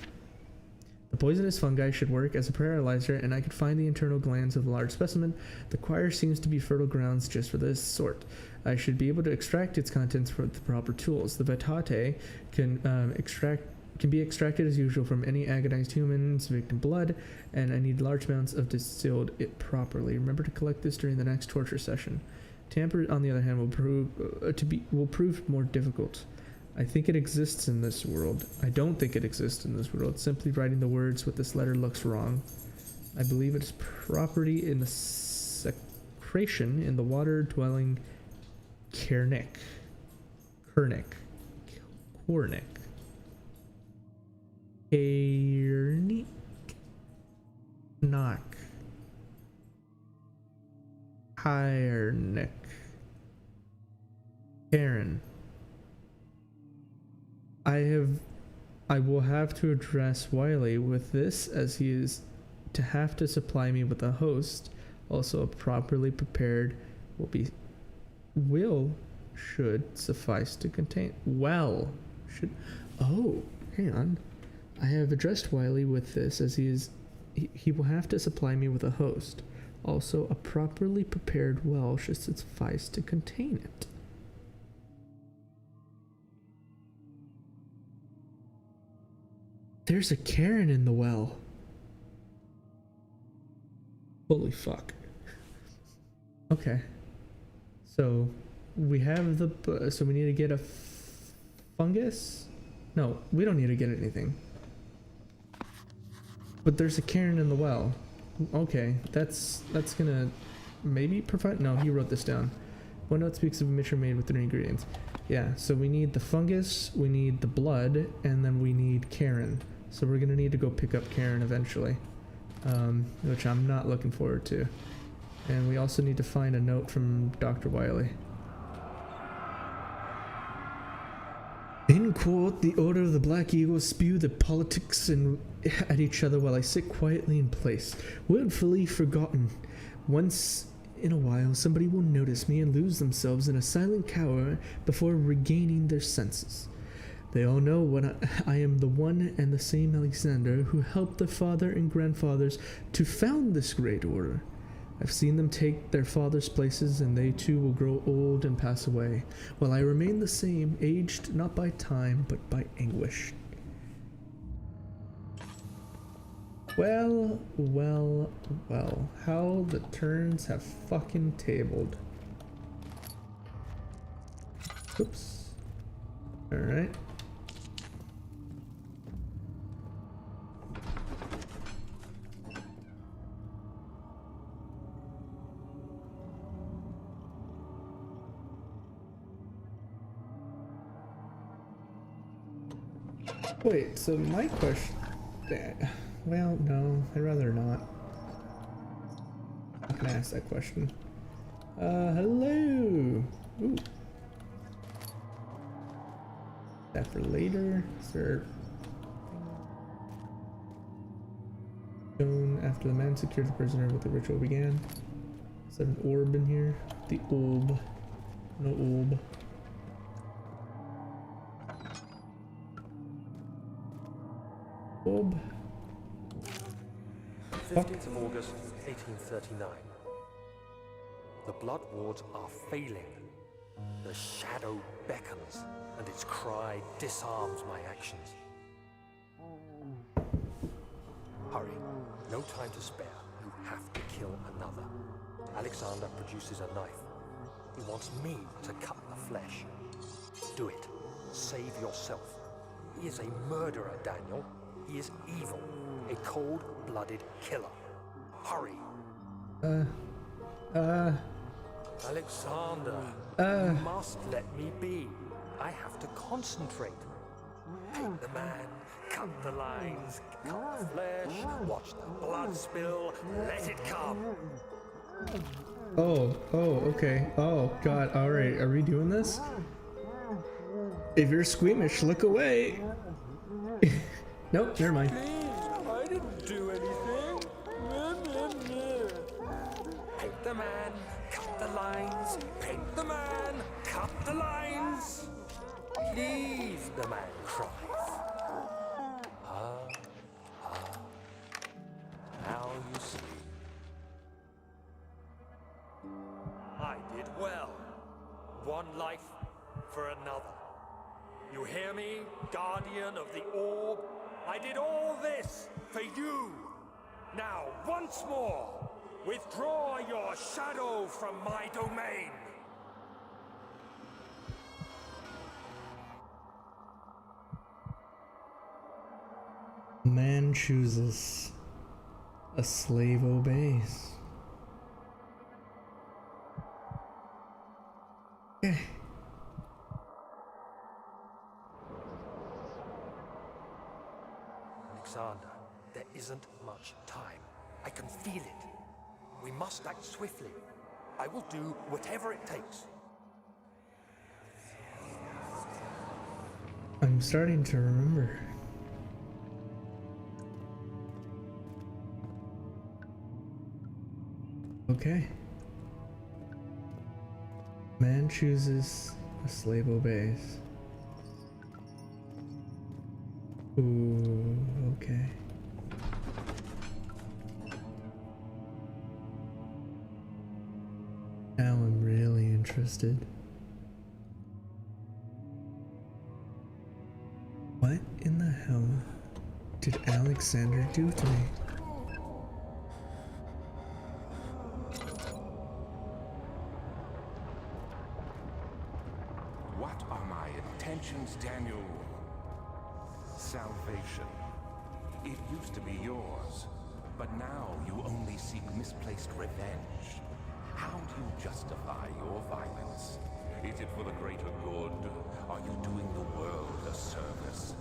The poisonous fungi should work as a paralyzer, and I could find the internal glands of the large specimen. The choir seems to be fertile grounds just for this sort. I should be able to extract its contents with the proper tools. The vatate can be extracted as usual from any agonized human's victim blood, and I need large amounts of distilled it properly. Remember to collect this during the next torture session. Tamper, on the other hand, will prove more difficult. I think it exists in this world. I don't think it exists in this world. Simply writing the words with this letter looks wrong. I believe it is property in the secretion in the water-dwelling Kernick. Knock. Hirenick. Karen. I will have to address Wiley with this, as he is to have to supply me with a host. Also, a properly prepared should suffice to contain. Oh, hang on. I have addressed Wiley with this, as he will have to supply me with a host. Also, a properly prepared well should suffice to contain it. There's a Karen in the well. Holy fuck. Okay. So we have so we need to get a fungus? No, we don't need to get anything. But there's a Karen in the well. Okay, that's gonna maybe provide. No, he wrote this down. One note speaks of a mixture made with 3 ingredients. Yeah, so we need the fungus, we need the blood, and then we need Karen. So we're gonna need to go pick up Karen eventually, which I'm not looking forward to. And we also need to find a note from Dr. Wiley. In quote, the Order of the Black Eagle spew the politics at each other while I sit quietly in place, willfully forgotten. Once in a while, somebody will notice me and lose themselves in a silent cower before regaining their senses. They all know I am the one and the same Alexander who helped their father and grandfathers to found this great order. I've seen them take their father's places, and they too will grow old and pass away, while I remain the same, aged not by time, but by anguish. Well, how the turns have fucking tabled. Oops. Alright. Wait, so my question... Well, no, I'd rather not. I'm not gonna ask that question. Hello! Ooh. That for later? Is there... Shown after the man secured the prisoner with the ritual began. Is that an orb in here? The orb. No orb. Orb. 15th of August, 1839. The blood wards are failing. The shadow beckons, and its cry disarms my actions. Hurry. No time to spare. You have to kill another. Alexander produces a knife. He wants me to cut the flesh. Do it. Save yourself. He is a murderer, Daniel. He is evil. A cold-blooded killer. Hurry. Alexander, you must let me be. I have to concentrate. Take the man, cut the lines, cut the flesh, watch the blood spill, let it come. Oh, okay. Oh, God, alright, are we doing this? If you're squeamish, look away. Nope, never mind. I didn't do anything. Paint the man, cut the lines. Paint the man, cut the lines. Please, the man cries. Now you see. I did well. One life for another. You hear me, guardian of the orb? I did all this for you. Now, once more, withdraw your shadow from my domain. Man chooses, a slave obeys. Okay. Alexander, there isn't much time. I can feel it. We must act swiftly. I will do whatever it takes. I'm starting to remember. Okay. Man chooses, a slave obeys. Ooh, okay. Now I'm really interested. What in the hell did Alexander do to me? What are my intentions, Daniel? Salvation. It used to be yours, but now you only seek misplaced revenge. How do you justify your violence? Is it for the greater good? Are you doing the world a service?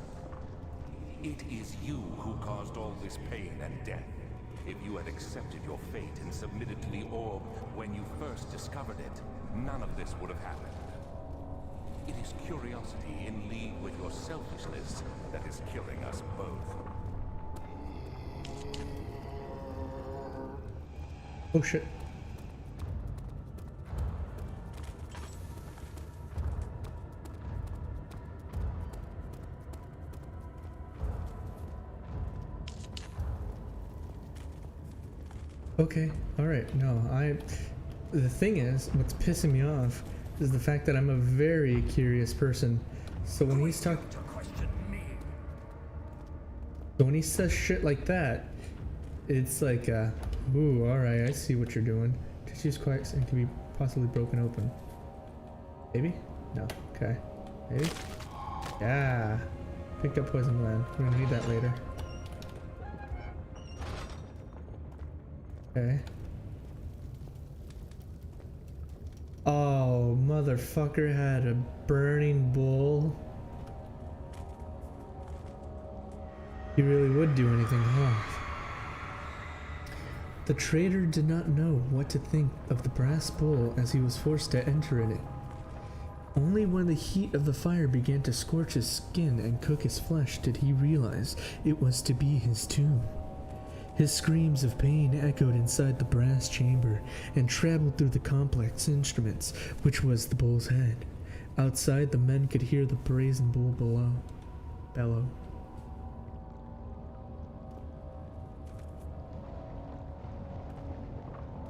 It is you who caused all this pain and death. If you had accepted your fate and submitted to the orb when you first discovered it, none of this would have happened. It is curiosity in league with your selfishness that is killing us both. Oh shit. Okay, alright, no, the thing is, what's pissing me off is the fact that I'm a very curious person. So when he's talking, so when he says shit like that, it's like, ooh, alright, I see what you're doing. Tissue's quite and can be possibly broken open. Maybe? No, okay. Maybe? Yeah. Picked up poison gland. We're gonna need that later. Okay. Oh, motherfucker had a burning bull. He really would do anything, huh? The trader did not know what to think of the brass bowl as he was forced to enter in it. Only when the heat of the fire began to scorch his skin and cook his flesh did he realize it was to be his tomb. His screams of pain echoed inside the brass chamber and traveled through the complex instruments, which was the bull's head. Outside, the men could hear the brazen bull bellow.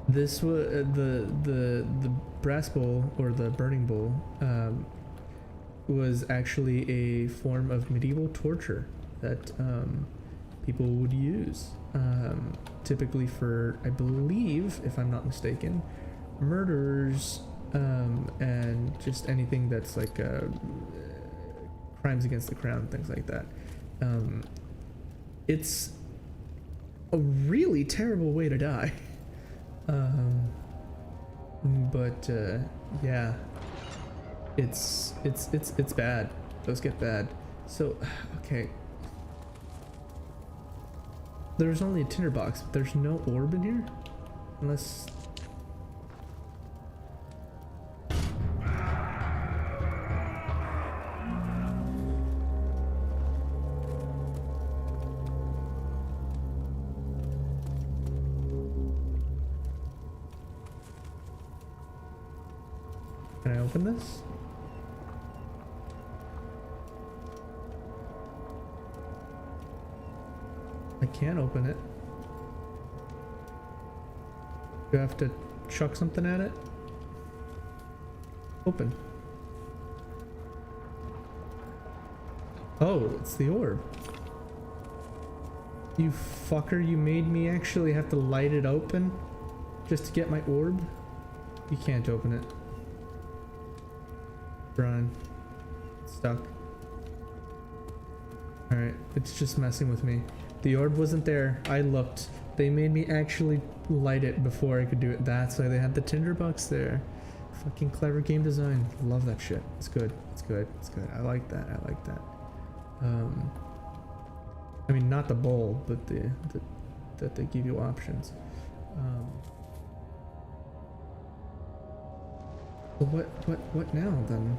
This was the brass bowl, or the burning bowl, was actually a form of medieval torture that people would use, typically for, I believe, if I'm not mistaken, murderers, and just anything that's like crimes against the crown, things like that. It's a really terrible way to die. But yeah, it's bad. Those get bad. So okay, there's only a tinderbox, but there's no orb in here, unless. Can I open this? I can't open it. Do I have to chuck something at it? Open. Oh, it's the orb. You fucker, you made me actually have to light it open just to get my orb? You can't open it. Run. Stuck. Alright, it's just messing with me. The orb wasn't there. I looked. They made me actually light it before I could do it. That's why they had the tinderbox there. Fucking clever game design. Love that shit. It's good. It's good. It's good. I like that. I like that. I mean, not the bowl, but that they give you options. What now then?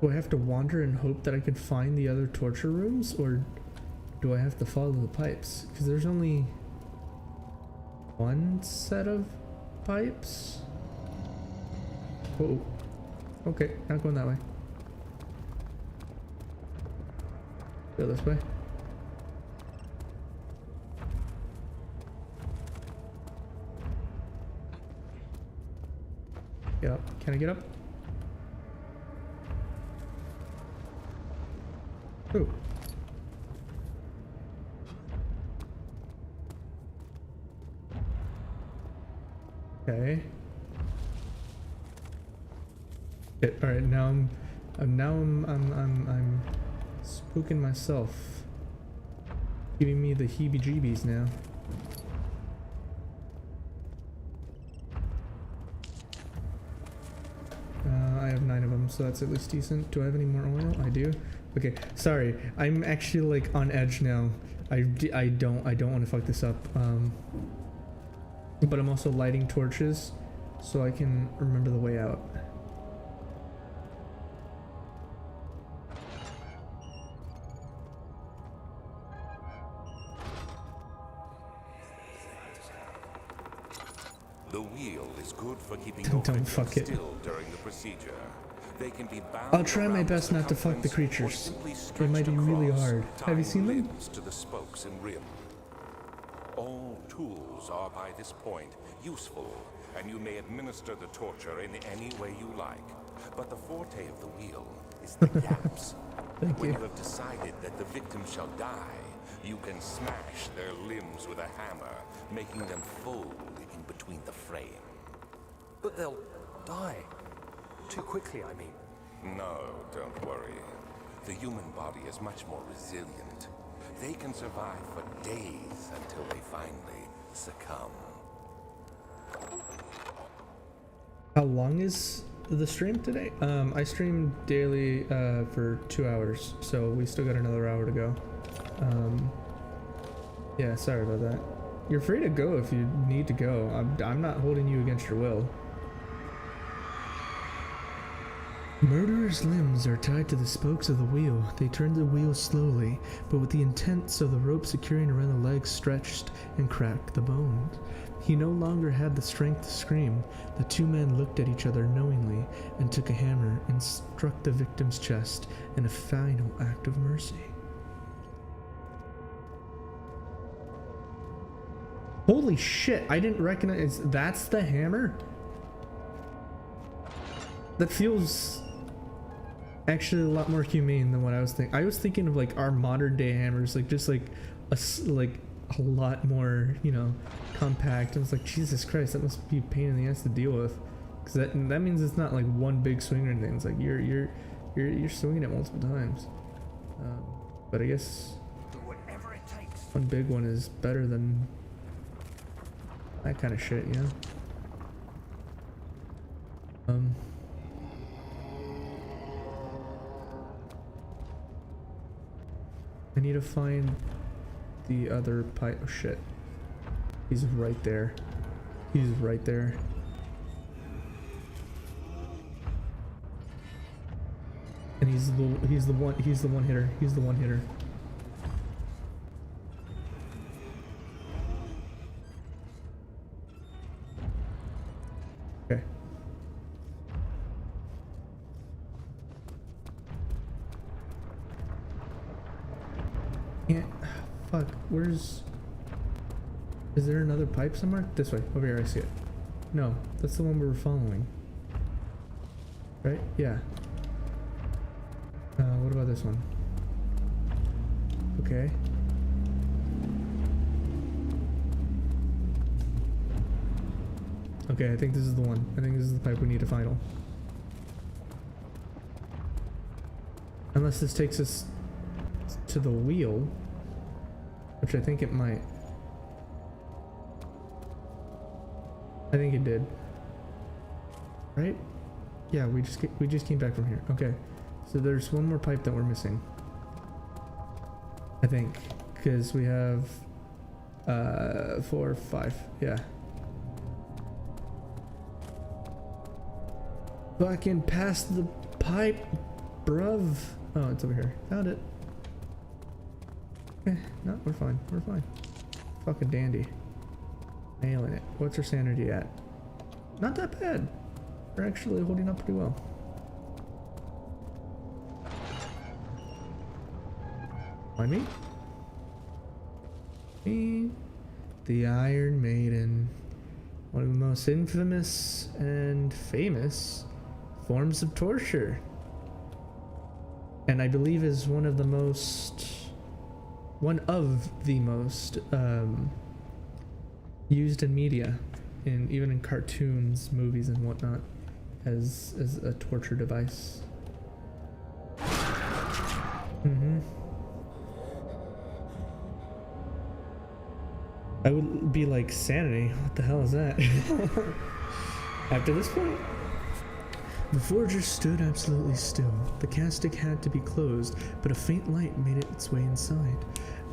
Do I have to wander and hope that I can find the other torture rooms, or do I have to follow the pipes? Because there's only one set of pipes. Oh, okay, not going that way. Go this way. Get up. Can I get up? Ooh. Okay. All right. Now I'm spooking myself. Giving me the heebie-jeebies now. I have 9 of them, so that's at least decent. Do I have any more oil? I do. Okay, sorry. I'm actually like on edge now. I don't want to fuck this up. But I'm also lighting torches so I can remember the way out. The wheel is good for keeping Don't fuck it. still during the procedure. They can be bound. I'll try my best not to fuck the creatures. They might be really hard. Have you seen them? To the spokes and rim. All tools are by this point useful, and you may administer the torture in any way you like. But the forte of the wheel is the gaps. When you have decided that the victim shall die, you can smash their limbs with a hammer, making them fold in between the frame. But they'll die. Too quickly, I mean. No, don't worry. The human body is much more resilient. They can survive for days until they finally succumb. How long is the stream today? I stream daily for 2 hours, so we still got another hour to go. Yeah, sorry about that. You're free to go if you need to go. I'm not holding you against your will. Murderer's limbs are tied to the spokes of the wheel. They turn the wheel slowly, but with the intent so the rope securing around the legs stretched and cracked the bones. He no longer had the strength to scream. The two men looked at each other knowingly and took a hammer and struck the victim's chest in a final act of mercy. Holy shit, I didn't recognize. That's the hammer? That feels actually a lot more humane than what I was thinking. I was thinking of like our modern day hammers, like just like a lot more, you know, compact. I was like, Jesus Christ, that must be a pain in the ass to deal with, because that means it's not like one big swing or anything. It's like you're swinging it multiple times. But I guess one big one is better than that kind of shit, you know. I need to find the other pipe. Oh shit. He's right there. He's right there. And he's the one hitter. He's the one hitter. Okay. Can't. Fuck. Where's? Is there another pipe somewhere? This way. Over here. I see it. No, that's the one we were following. Right? Yeah. What about this one? Okay. Okay, I think this is the one. I think this is the pipe we need to final. Unless this takes us to the wheel, which I think it might. I think it did. Right? Yeah, we just came back from here. Okay. So there's one more pipe that we're missing. I think. Because we have 4, 5. Yeah. Fucking pass the pipe, bruv. Oh, it's over here. Found it. Okay. No, we're fine. We're fine. Fucking dandy. Nailing it. What's our sanity at? Not that bad. We're actually holding up pretty well. Find me? Me? The Iron Maiden. One of the most infamous and famous forms of torture. And I believe is one of the most used in media, even in cartoons, movies, and whatnot, as a torture device. I would be like, sanity? What the hell is that? After this point, the forger stood absolutely still. The castic had to be closed, but a faint light made its way inside.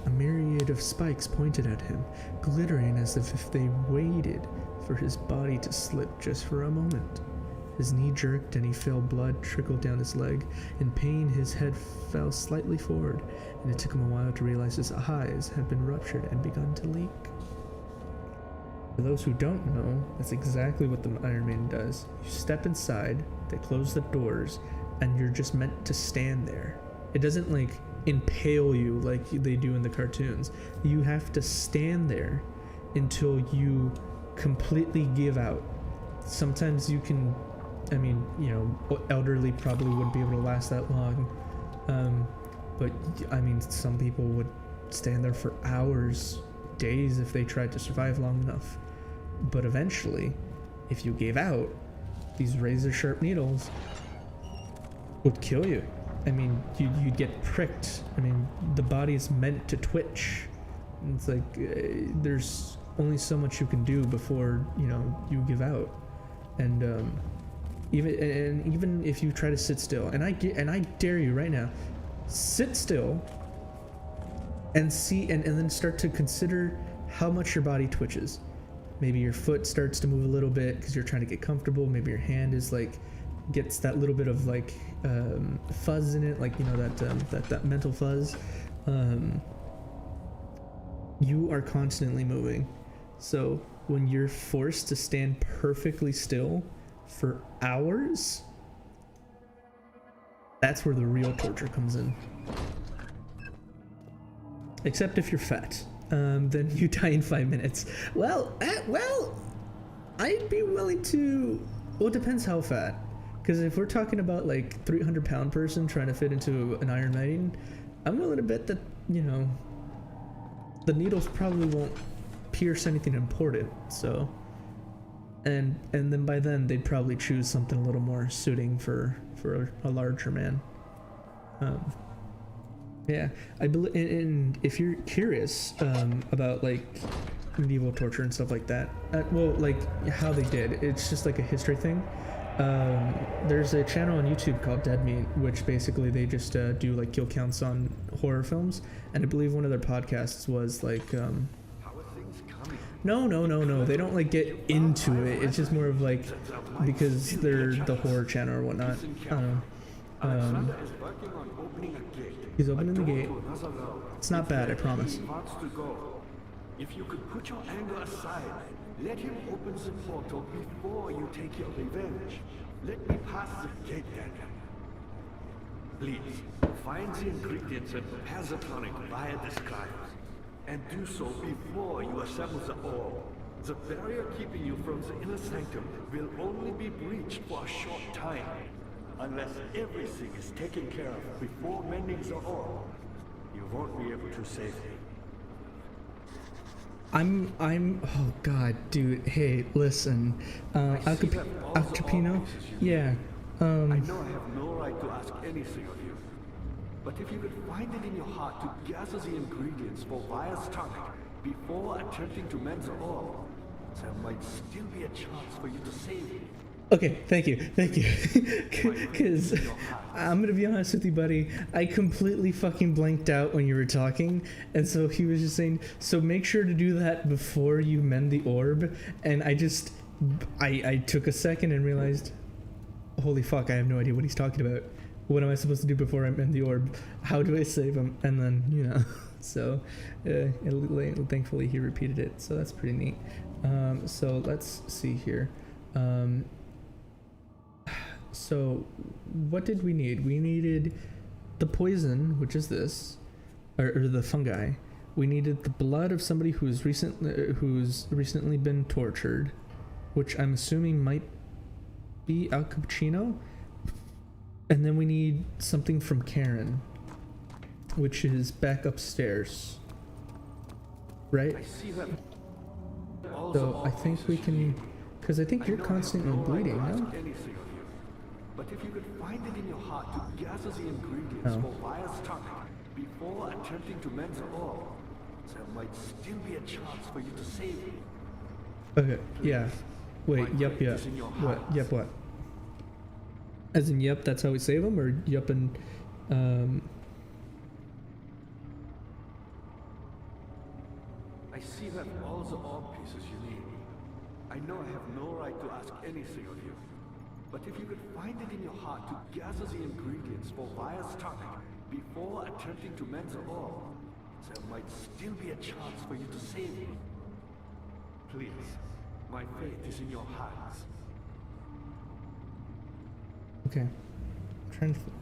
A myriad of spikes pointed at him, glittering as if they waited for his body to slip just for a moment. His knee jerked and he felt blood trickle down his leg. In pain, his head fell slightly forward, and it took him a while to realize his eyes had been ruptured and begun to leak. For those who don't know, that's exactly what the Iron Maiden does. You step inside, they close the doors, and you're just meant to stand there. It doesn't like impale you like they do in the cartoons. You have to stand there until you completely give out. Sometimes you can, I mean, you know, elderly probably wouldn't be able to last that long. But I mean, some people would stand there for hours, days if they tried to survive long enough. But eventually, if you gave out, these razor sharp needles would kill you. I mean, you'd get pricked. I mean, the body is meant to twitch. It's like, there's only so much you can do before, you know, you give out. And, Even if you try to sit still, and I dare you right now, sit still and see, and then start to consider how much your body twitches. Maybe your foot starts to move a little bit because you're trying to get comfortable. Maybe your hand is like, gets that little bit of like fuzz in it, like, you know, that mental fuzz. You are constantly moving. So when you're forced to stand perfectly still for hours, that's where the real torture comes in. Except if you're fat, then you die in 5 minutes. Well, I'd be willing to. Well, it depends how fat. Because if we're talking about like 300-pound person trying to fit into an Iron Maiden, I'm willing to bet that, you know, the needles probably won't pierce anything important. So, and then by then they'd probably choose something a little more suiting for a larger man. Yeah, I believe. And if you're curious about like medieval torture and stuff like that, well, like how they did, it's just like a history thing. There's a channel on YouTube called Dead Meat, which basically they just do like kill counts on horror films, and I believe one of their podcasts was like no, they don't like get into it. It's just more of like, because they're the horror channel or whatnot. He's opening the gate. It's not bad, I promise. If you could put your anger aside, let him open the portal before you take your revenge. Let me pass the gate, Daniel. Please, find the ingredients and prepare the tonic via the scribes. And do so before you assemble the orb. The barrier keeping you from the inner sanctum will only be breached for a short time. Unless everything is taken care of before mending the orb, you won't be able to save me. Oh god, dude, hey, listen, Al Capino, yeah, I know I have no right to ask anything of you, but if you could find it in your heart to gather the ingredients for Vire's tonic before attempting to mend the orb, there might still be a chance for you to save me. Okay, thank you. Because I'm gonna be honest with you, buddy, I completely fucking blanked out when you were talking, and so he was just saying, so make sure to do that before you mend the orb, and I took a second and realized, holy fuck, I have no idea what he's talking about. What am I supposed to do before I mend the orb? How do I save him? And then, you know, so thankfully he repeated it, so that's pretty neat. So let's see here. So what did we need? We needed the poison, which is this, or the fungi. We needed the blood of somebody who's recently been tortured, which I'm assuming might be Al Cappuccino. And then we need something from Karen, which is back upstairs, right? So I think we can, because I think you're constantly bleeding, no? But if you could find it in your heart to gather the ingredients for Vire's tonic before attempting to mend the orb, there might still be a chance for you to save me. Okay, yeah. Wait, yep. What? Yep, what? As in, yep, that's how we save them, or yep and, I see that all the orb pieces you need. I know I have no right to ask anything of you. But if you could find it in your heart to gather the ingredients for Vire's tonic before attempting to mend the orb, there might still be a chance for you to save me. Please, my fate is in your hands. okay.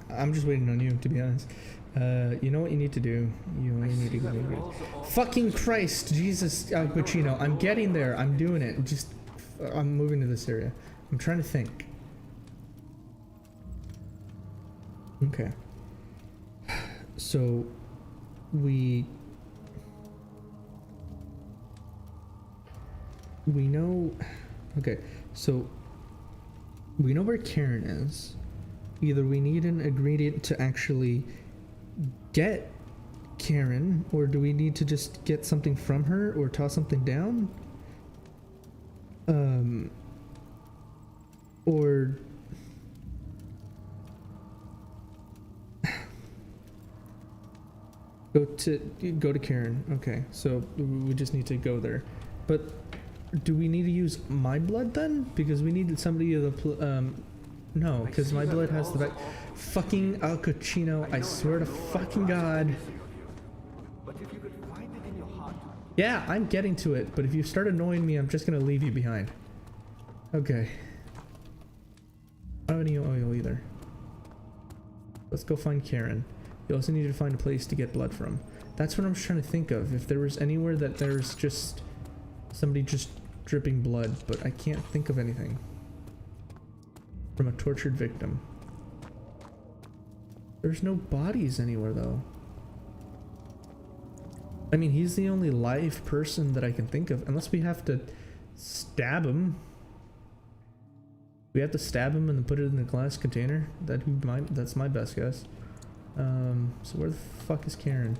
I'm just waiting on you, to be honest. You know what you need to do? You only need to go. Fucking Christ, Jesus, Al Pacino. I'm getting there. I'm doing it. I'm moving to this area. I'm trying to think. Okay. So we know, okay, so we know where Karen is. Either we need an ingredient to actually get Karen, or do we need to just get something from her or toss something down? Or Go to Karen. Okay, so we just need to go there. But do we need to use my blood then? Because we needed somebody of the no, because my blood has the back. Fucking Al Cappuccino, I swear to fucking God. But if you could find it in your heart. Yeah, I'm getting to it, but if you start annoying me, I'm just gonna leave you behind. Okay. I don't have any oil either. Let's go find Karen. You also need to find a place to get blood from. That's what I'm trying to think of. If there was anywhere that there's just somebody just dripping blood, but I can't think of anything. From a tortured victim. There's no bodies anywhere though. I mean, he's the only live person that I can think of, unless we have to stab him. We have to stab him and then put it in a glass container. That's my best guess. So where the fuck is Karen?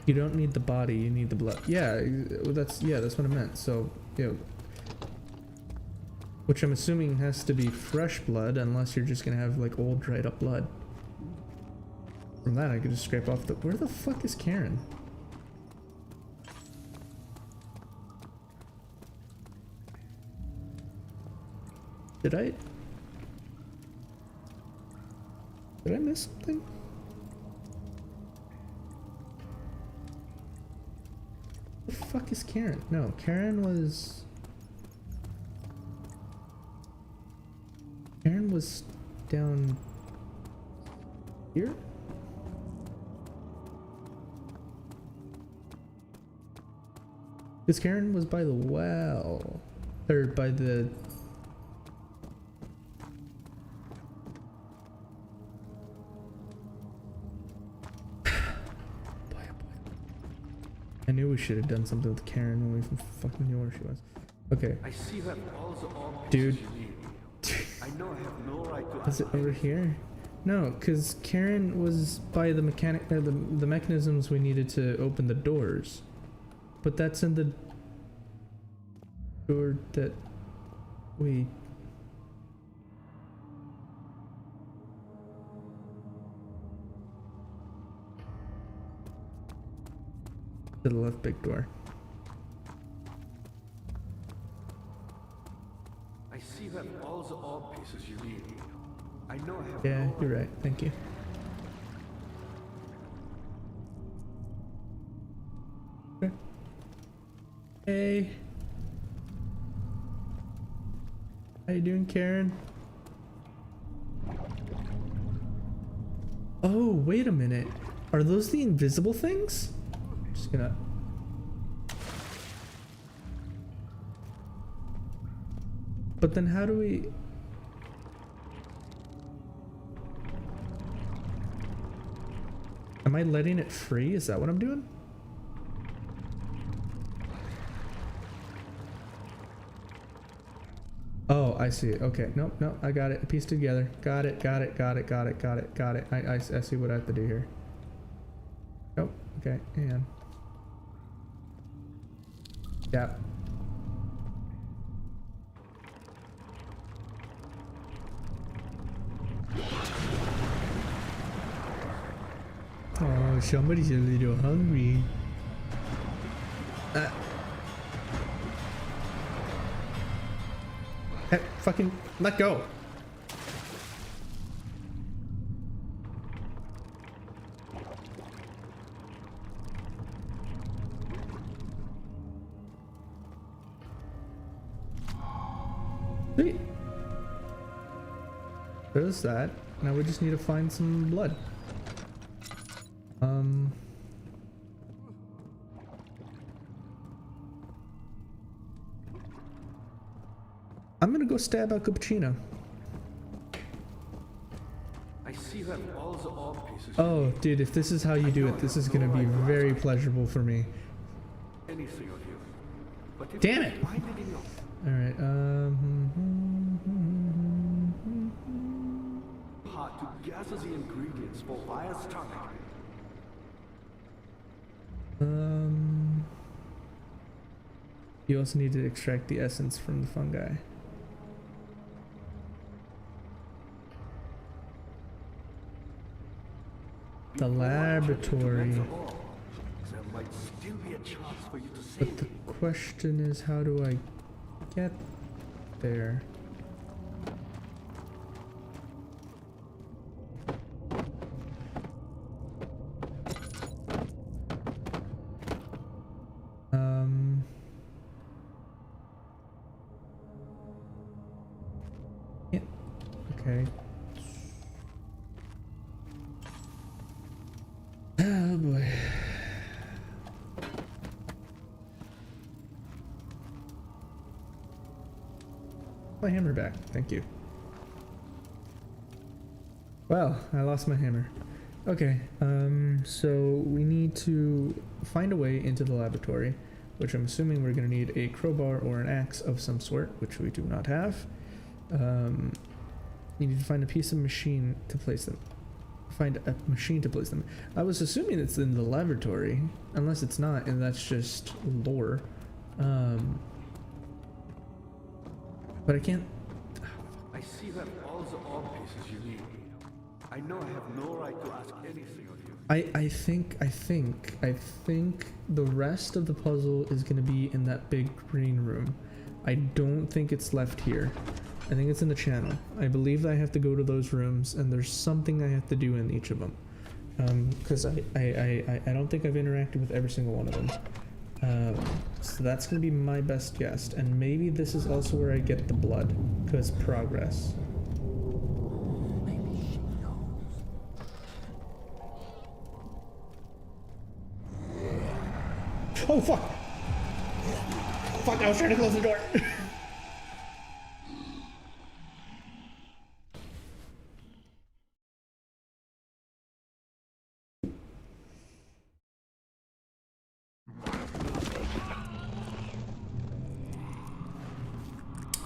You don't need the body, you need the blood. Yeah, that's what I meant. So, you know, which I'm assuming has to be fresh blood, unless you're just gonna have like old dried up blood. From that, I could just scrape off the. Where the fuck is Karen? Did I miss something? The fuck is Karen? No, Karen was down here? Because Karen was by the well. Or by the... I knew we should have done something with Karen when we fucking knew where she was. Okay. I see that all the orb Dude. pieces you need. I know I have no right to Is it over here? No, because Karen was by the the mechanisms we needed to open the doors. But that's in the door that we... To the left big door. I see that all the orb pieces you need. I know I have Yeah, no you're right. Thank you. Okay. Hey. How you doing, Karen? Oh, wait a minute. Are those the invisible things? Just gonna... But then how do we... Am I letting it free? Is that what I'm doing? Oh, I see it. Okay. Nope, nope. I got it. Pieced together. Got it. I see what I have to do here. Nope. Okay. And... Yeah. Oh, somebody's a little hungry. Hey, fucking let go. Sweet. There's that. Now we just need to find some blood. I'm gonna go stab Al Cappuccino. I see that all the orb pieces. Oh, dude, if this is how you do it, this is gonna be very pleasurable for me. Anything of you. But if Damn you it! find it in your Alright, heart to gather the ingredients for Vire's tonic. You also need to extract the essence from the fungi. The laboratory. There might still be a chance for you to But save the me. question is, how do I get there? Yeah. Okay. Oh boy. My hammer back, thank you. Well, I lost my hammer. Okay, so we need to find a way into the laboratory, which I'm assuming we're gonna need a crowbar or an axe of some sort, which we do not have. You need to find a piece of machine to place them. Find a machine to place them. I was assuming it's in the laboratory, unless it's not, and that's just lore. But I can't. I see that all the orb pieces you need. I know I have no right to ask anything of you. I think the rest of the puzzle is gonna be in that big green room. I don't think it's left here. I think it's in the channel. I believe I have to go to those rooms, and there's something I have to do in each of them. Because I don't think I've interacted with every single one of them. So that's gonna be my best guess, and maybe this is also where I get the blood, because progress. Maybe she knows. Oh fuck! Fuck! I was trying to close the door.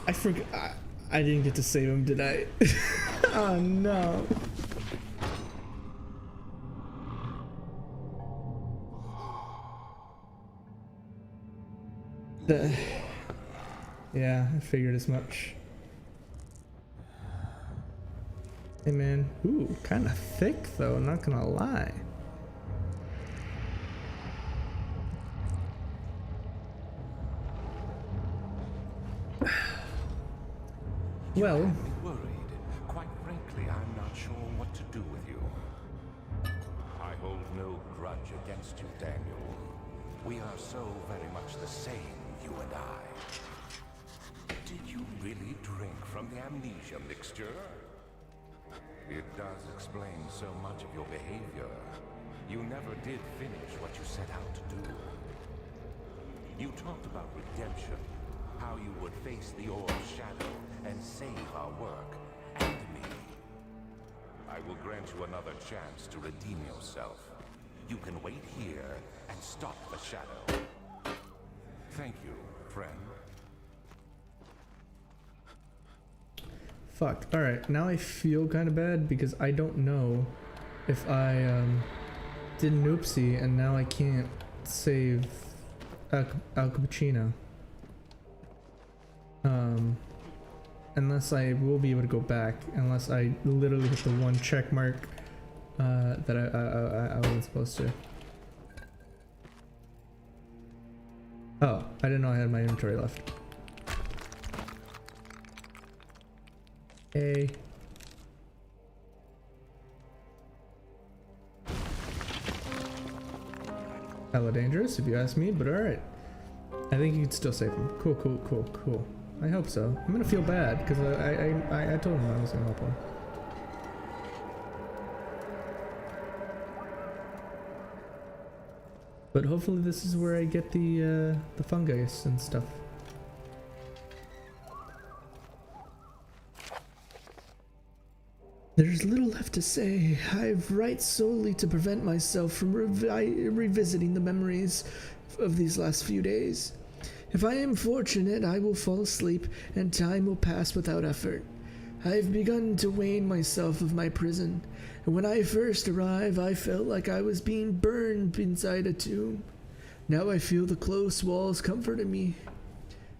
I forgot. I didn't get to save him, did I? Oh no. Yeah, I figured as much. Hey man, ooh, kind of thick though, not gonna lie. Well, Be worried. Quite frankly, I'm not sure what to do with you. I hold no grudge against you, Daniel. We are so very much the same, you and I. Did you really drink from the amnesia mixture? It does explain so much of your behavior. You never did finish what you set out to do. You talked about redemption, how you would face the orb's shadow and save our work and me. I will grant you another chance to redeem yourself. You can wait here and stop the shadow. Thank you, friend. fuck. Alright, now I feel kind of bad because I don't know if I did an oopsie and now I can't save Al Cappuccino. Unless I will be able to go back, unless I literally hit the one check mark that I wasn't supposed to. Oh, I didn't know I had my inventory left. Hey. Hella dangerous if you ask me, but alright. I think you could still save him. Cool, cool, cool, cool. I hope so. I'm gonna feel bad because I told him I was gonna help him. But hopefully this is where I get the fungus and stuff. There's little left to say. I write solely to prevent myself from revisiting the memories of these last few days. If I am fortunate, I will fall asleep and time will pass without effort. I have begun to wane myself of my prison, and when I first arrived, I felt like I was being burned inside a tomb. Now I feel the close walls comforting me.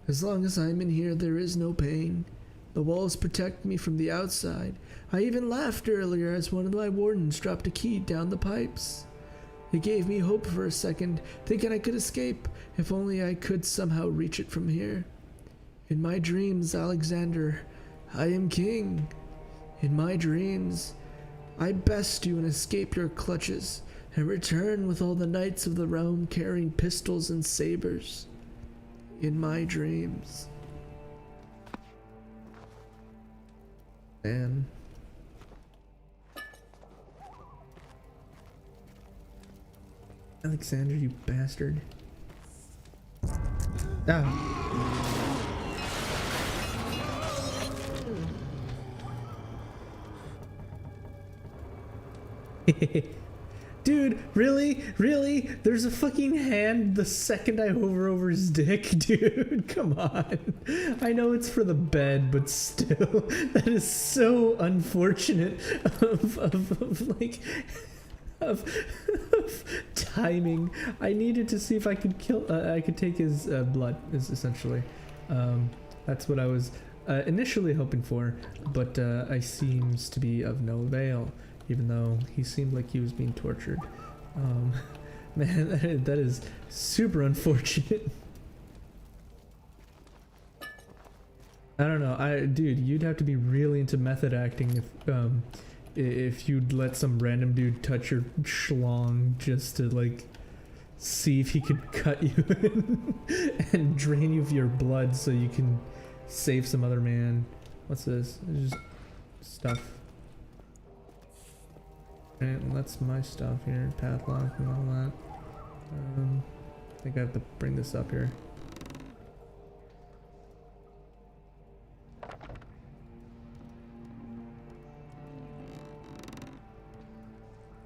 As long as I'm in here, there is no pain. The walls protect me from the outside. I even laughed earlier as one of my wardens dropped a key down the pipes. It gave me hope for a second, thinking I could escape, if only I could somehow reach it from here. In my dreams, Alexander, I am king. In my dreams, I best you and escape your clutches, and return with all the knights of the realm carrying pistols and sabers. In my dreams. Man. Alexander, you bastard. Ah. Dude, really? Really? There's a fucking hand the second I hover over his dick? Dude, come on. I know it's for the bed, but still, that is so unfortunate of timing. I needed to see if I could I could take his blood, is essentially. That's what I was initially hoping for, but I seems to be of no avail. Even though he seemed like he was being tortured. Man, that is super unfortunate. I don't know, dude, you'd have to be really into method acting if you'd let some random dude touch your schlong just to like see if he could cut you and drain you of your blood so you can save some other man. What's this? It's just stuff. And that's my stuff here, padlock and all that. I think I have to bring this up here.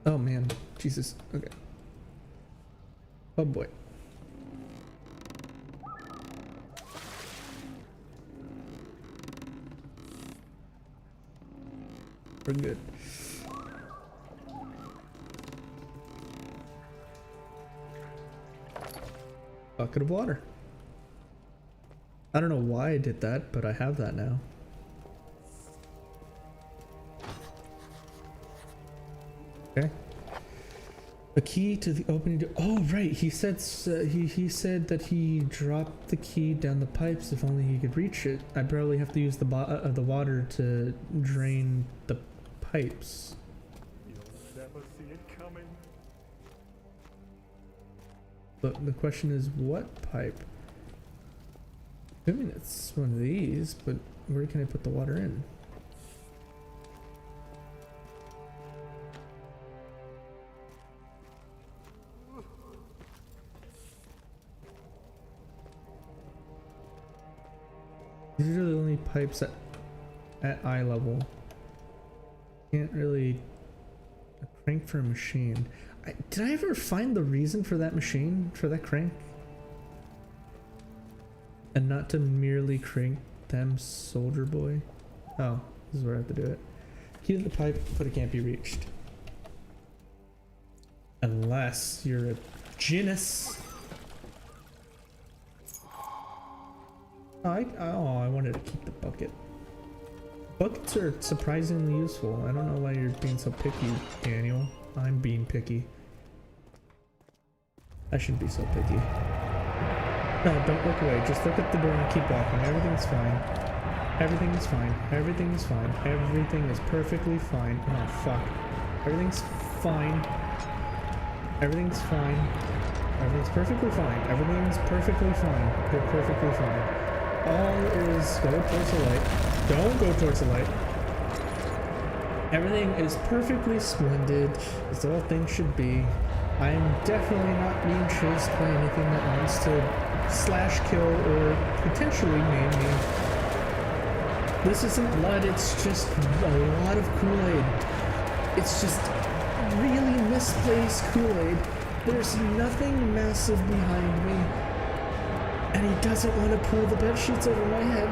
Oh man, Jesus, okay. Oh boy. We're good. Bucket of water. I don't know why I did that, but I have that now. Okay. A key to the opening door. Oh right, he said he said that he dropped the key down the pipes if only he could reach it. I barely have to use the water to drain the pipes. You'll never see it coming. But the question is, what pipe? I mean, it's one of these, but where can I put the water in? These are the only pipes at eye level. Can't really crank for a machine. Did I ever find the reason for that machine, for that crank? And not to merely crank them, soldier boy? Oh, this is where I have to do it. Key to the pipe, but it can't be reached. Unless you're a genius. Oh, I wanted to keep the bucket. Buckets are surprisingly useful. I don't know why you're being so picky, Daniel. I'm being picky. I shouldn't be so picky. No, don't look away. Just look at the door and keep walking. Everything's fine. Everything's fine. Everything's fine. Everything is perfectly fine. Oh, fuck. Everything's fine. Everything's fine. Everything's perfectly fine. Everything's perfectly fine. You're perfectly fine. All is go towards the light. Don't go towards the light. Everything is perfectly splendid, as all things should be. I am definitely not being chased by anything that wants to slash, kill, or potentially maim me. This isn't blood, it's just a lot of Kool-Aid. It's just really misplaced Kool-Aid. There's nothing massive behind me. And he doesn't want to pull the bed sheets over my head.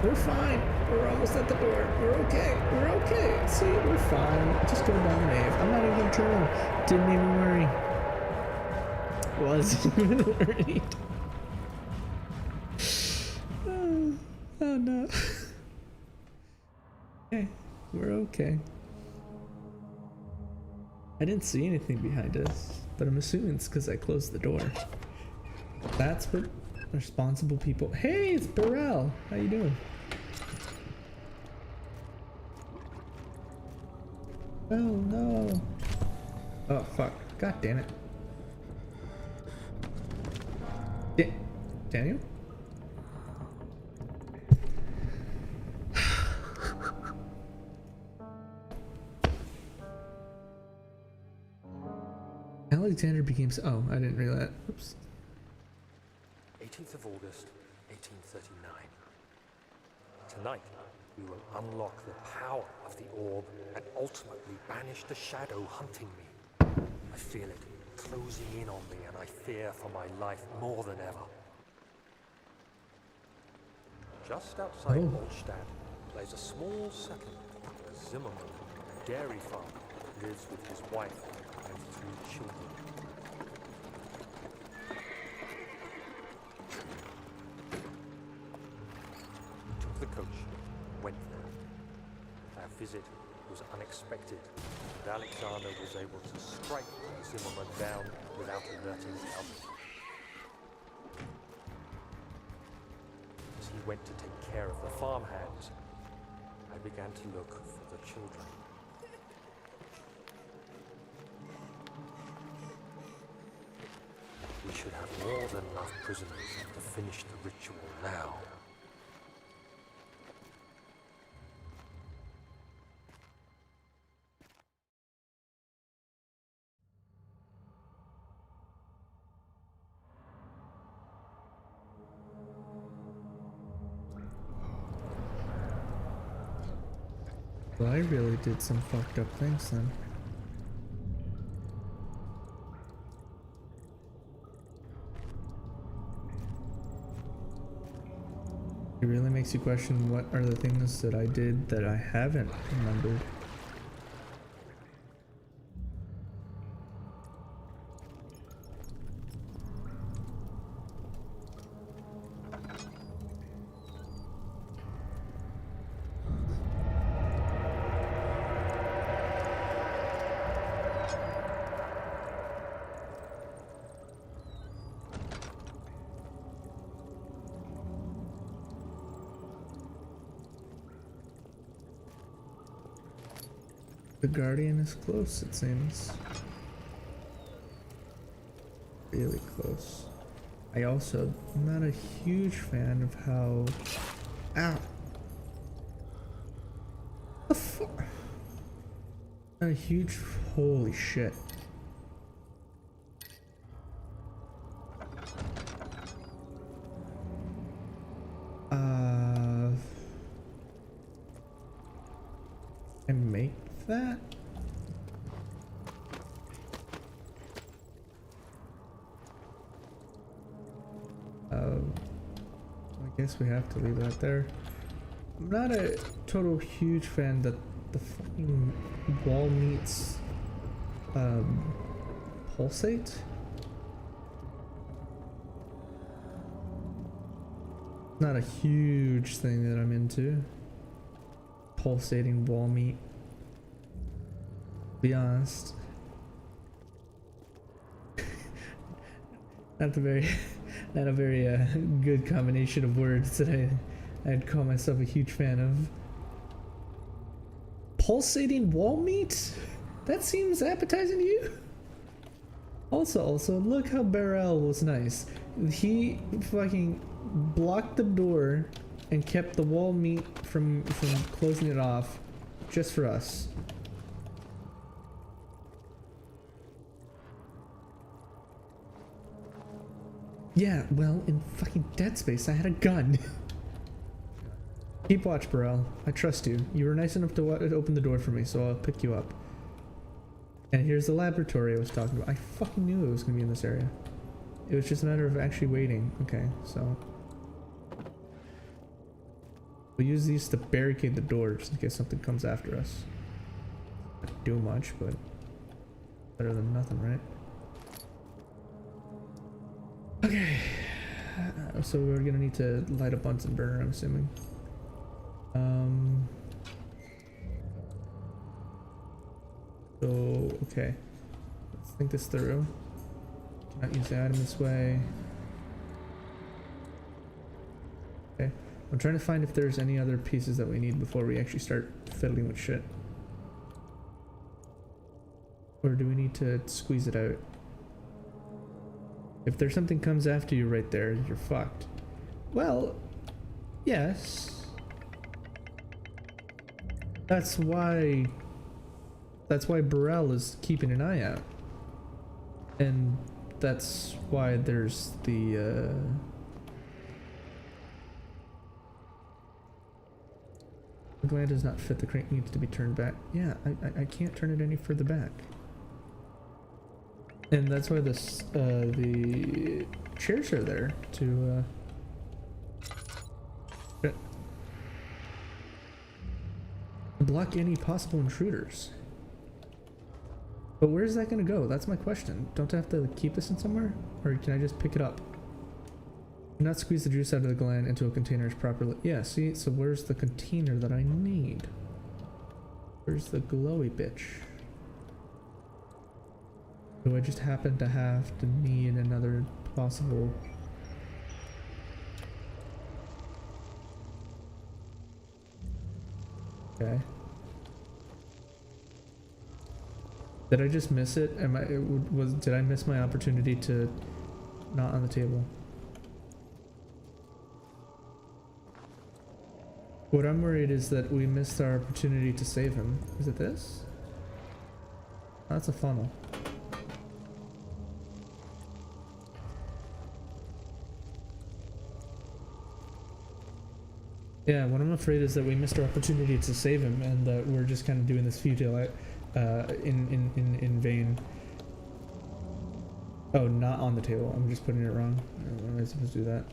We're fine. We're almost at the door. We're okay. We're okay. See, we're fine. Just go down the nave. I'm not even turning. Didn't even worry. Wasn't even worried. Oh no. Okay, we're okay. I didn't see anything behind us, but I'm assuming it's because I closed the door. That's what responsible people. Hey, it's Burrell. How you doing? Oh no. Oh fuck. God damn it. Daniel? Alexander became. Oh, I didn't realize that. Oops. 18th of August, 1839. Tonight, we will unlock the power of the orb and ultimately banish the shadow hunting me. I feel it closing in on me, and I fear for my life more than ever. Just outside Olstadt lies a small settlement. Zimmerman, a dairy farmer, lives with his wife and 3 children. Took the coach, went there. Our visit was unexpected, and Alexander was able to strike Zimmerman down without alerting the others. As he went to take care of the farmhands, I began to look for the children. We should have more than enough prisoners to finish the ritual now. Well, I really did some fucked up things then. It really makes you question what are the things that I did that I haven't remembered. The Guardian is close, it seems. Really close. I also am not a huge fan of how... Ow! The fuck? Not a huge... Holy shit. I make that? I guess we have to leave that there. I'm not a total huge fan that the fucking wall meets pulsate. Not a huge thing that I'm into. Pulsating wall meat. Be honest. Not a very good combination of words that I'd call myself a huge fan of. Pulsating wall meat? That seems appetizing to you? Also, look how Barrel was nice. He fucking blocked the door and kept the wall meat from closing it off just for us. Yeah, well, in fucking Dead Space, I had a gun. Keep watch, Burrell. I trust you. You were nice enough to open the door for me, so I'll pick you up. And here's the laboratory I was talking about. I fucking knew it was gonna be in this area. It was just a matter of actually waiting. Okay, so... we'll use these to barricade the door just in case something comes after us. Not do much, but... better than nothing, right? Okay. so we're gonna need to light a Bunsen burner, I'm assuming. So, okay. Let's think this through. Cannot use the item this way. Okay. I'm trying to find if there's any other pieces that we need before we actually start fiddling with shit. Or do we need to squeeze it out? If there's something comes after you right there, you're fucked. Well, yes. That's why Burrell is keeping an eye out. And that's why there's the gland does not fit, the crank needs to be turned back. Yeah, I can't turn it any further back. And that's why this the chairs are there to block any possible intruders. But where's that gonna go? That's my question. Don't I have to keep this in somewhere? Or can I just pick it up? Do not squeeze the juice out of the gland into a container properly. Yeah, see? So where's the container that I need? Where's the glowy bitch? Do I just happen to have to need another possible... Okay. Did I just miss it? Did I miss my opportunity to not on the table? What I'm worried is that we missed our opportunity to save him. Is it this? Oh, that's a funnel. Yeah, what I'm afraid is that we missed our opportunity to save him, and that we're just kind of doing this futile in vain. Oh, not on the table. I'm just putting it wrong. Am I supposed to do that?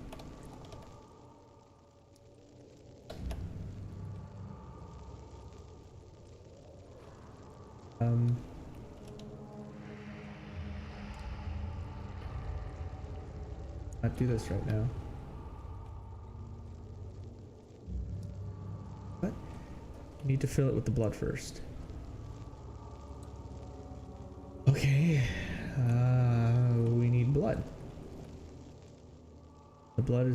Not do this right now. What? Need to fill it with the blood first. Okay. We need blood. The blood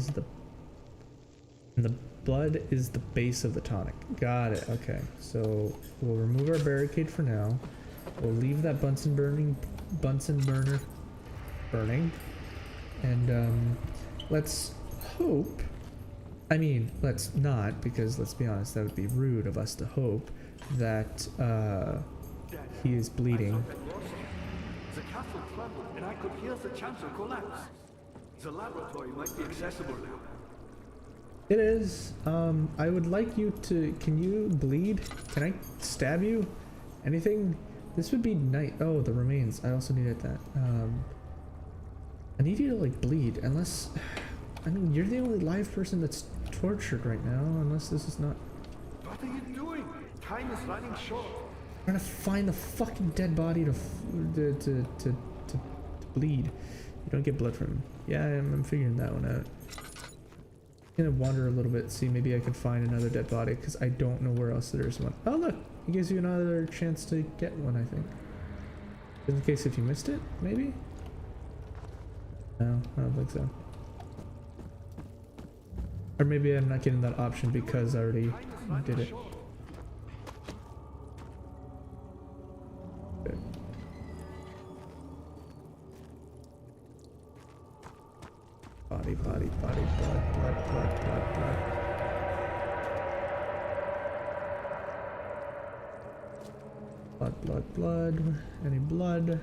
is the base of the tonic. Got it. Okay. So we'll remove our barricade for now. We'll leave that Bunsen burner burning. And let's hope, I mean, let's not, because let's be honest, that would be rude of us to hope that he is bleeding. The castle trembled, and I could hear the chancel collapse. The laboratory might be accessible now. It is. I would like you to, can you bleed? Can I stab you? Anything? This would be nice. Oh, the remains. I also needed that. I need you to like bleed, unless, I mean, you're the only live person that's tortured right now, unless this is not. What are you doing? Time is running short. I'm trying to find the fucking dead body to bleed. You don't get blood from him. Yeah, I'm figuring that one out. I'm gonna wander a little bit, see maybe I can find another dead body, because I don't know where else there is one. Oh look, it gives you another chance to get one, I think. In the case if you missed it, maybe? No, I don't think so. Or maybe I'm not getting that option because I already did it. Okay. Body, blood. Blood. Any blood?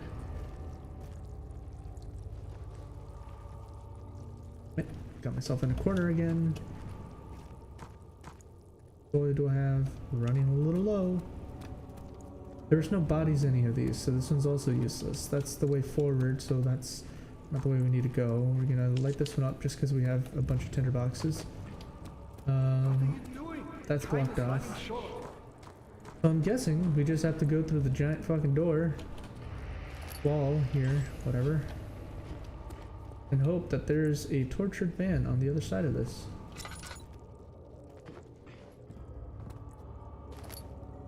Got myself in a corner again. What do I have? Running a little low. There's no bodies in any of these, so this one's also useless. That's the way forward, so that's not the way we need to go. We're gonna light this one up just because we have a bunch of tinder boxes. That's blocked off. So I'm guessing we just have to go through the giant fucking door. Wall here, whatever. and hope that there's a tortured man on the other side of this.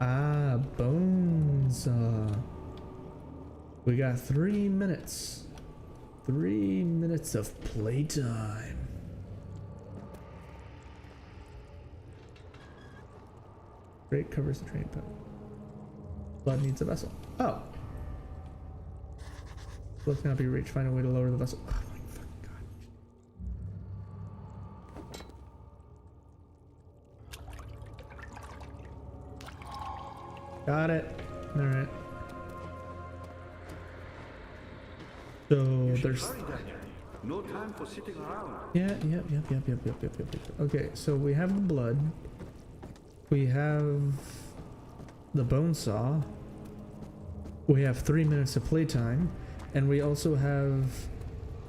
Ah, bones. We got 3 minutes. 3 minutes of playtime. Great covers the train, but blood needs a vessel. Oh. Blood cannot be reached. Find a way to lower the vessel. Oh my fucking god. Got it. Alright. So there's no time for sitting around. Yep. Okay, so we have the blood. We have the bone saw. We have 3 minutes of playtime, and we also have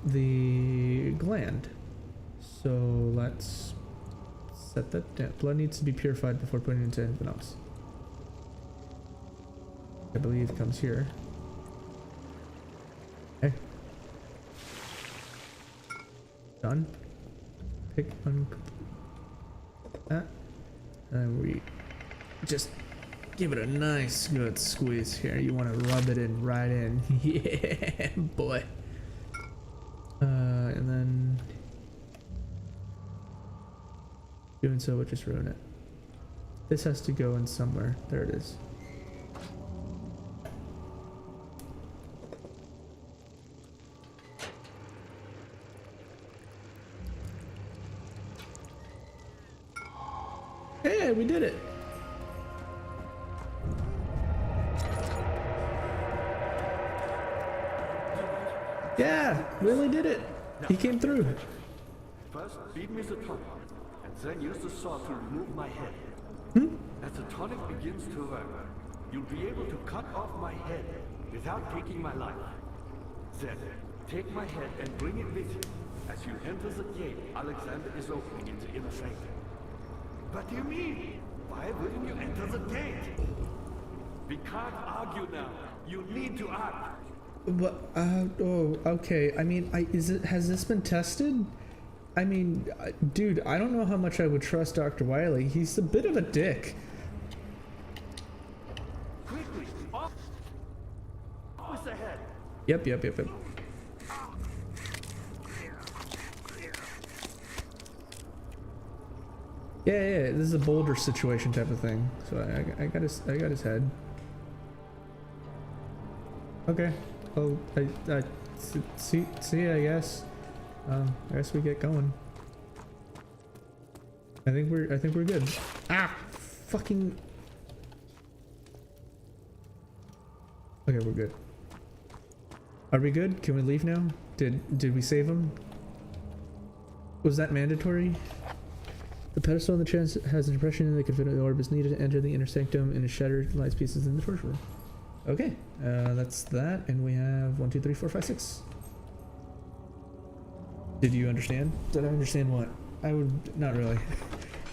the gland. So let's set that down. Blood needs to be purified before putting it into anything else. I believe comes here. Okay. Done. Pick one. That. And we just give it a nice good squeeze here. You want to rub it in right in. Yeah, boy. And then doing so would just ruin it. This has to go in somewhere. There it is. Hey, we did it. Yeah, really did it. He came through. First, beat me the tonic, and then use the saw to remove my head. As the tonic begins to work, you'll be able to cut off my head without taking my life. Then, take my head and bring it with you. As you enter the gate, Alexander is opening in the inner sanctum. What do you mean? Why wouldn't you enter the gate? We can't argue now. You need to act. What? Oh, okay. I mean, has this been tested? I mean, dude, I don't know how much I would trust Dr. Wiley. He's a bit of a dick. Quickly, off with the head. Yep. Yeah, this is a boulder situation type of thing. So I got his head. Okay. Well, I see, I guess. I guess we get going. I think we're good. Ah, fucking. Okay, we're good. Are we good? Can we leave now? Did we save him? Was that mandatory? The pedestal on the chest has an impression that confident the orb is needed to enter the inner sanctum and is shattered lies pieces in the torture room. Okay, that's that, and we have 1, 2, 3, 4, 5, 6. Did you understand? Did I understand what? I would not really.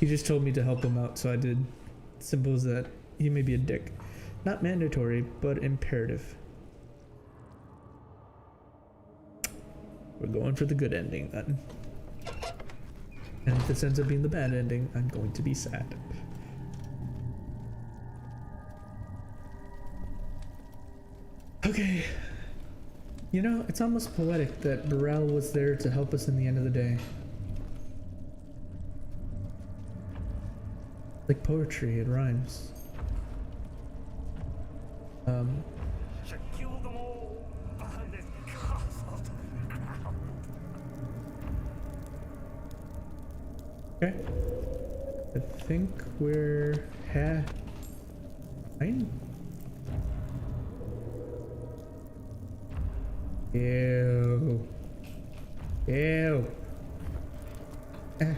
He just told me to help him out, so I did. Simple as that. He may be a dick. Not mandatory, but imperative. We're going for the good ending then. And if this ends up being the bad ending, I'm going to be sad. Okay. You know, it's almost poetic that Burrell was there to help us in the end of the day. Like poetry, it rhymes. Should kill them all behind this castle. Okay. I think we're fine. Ew. Ew. I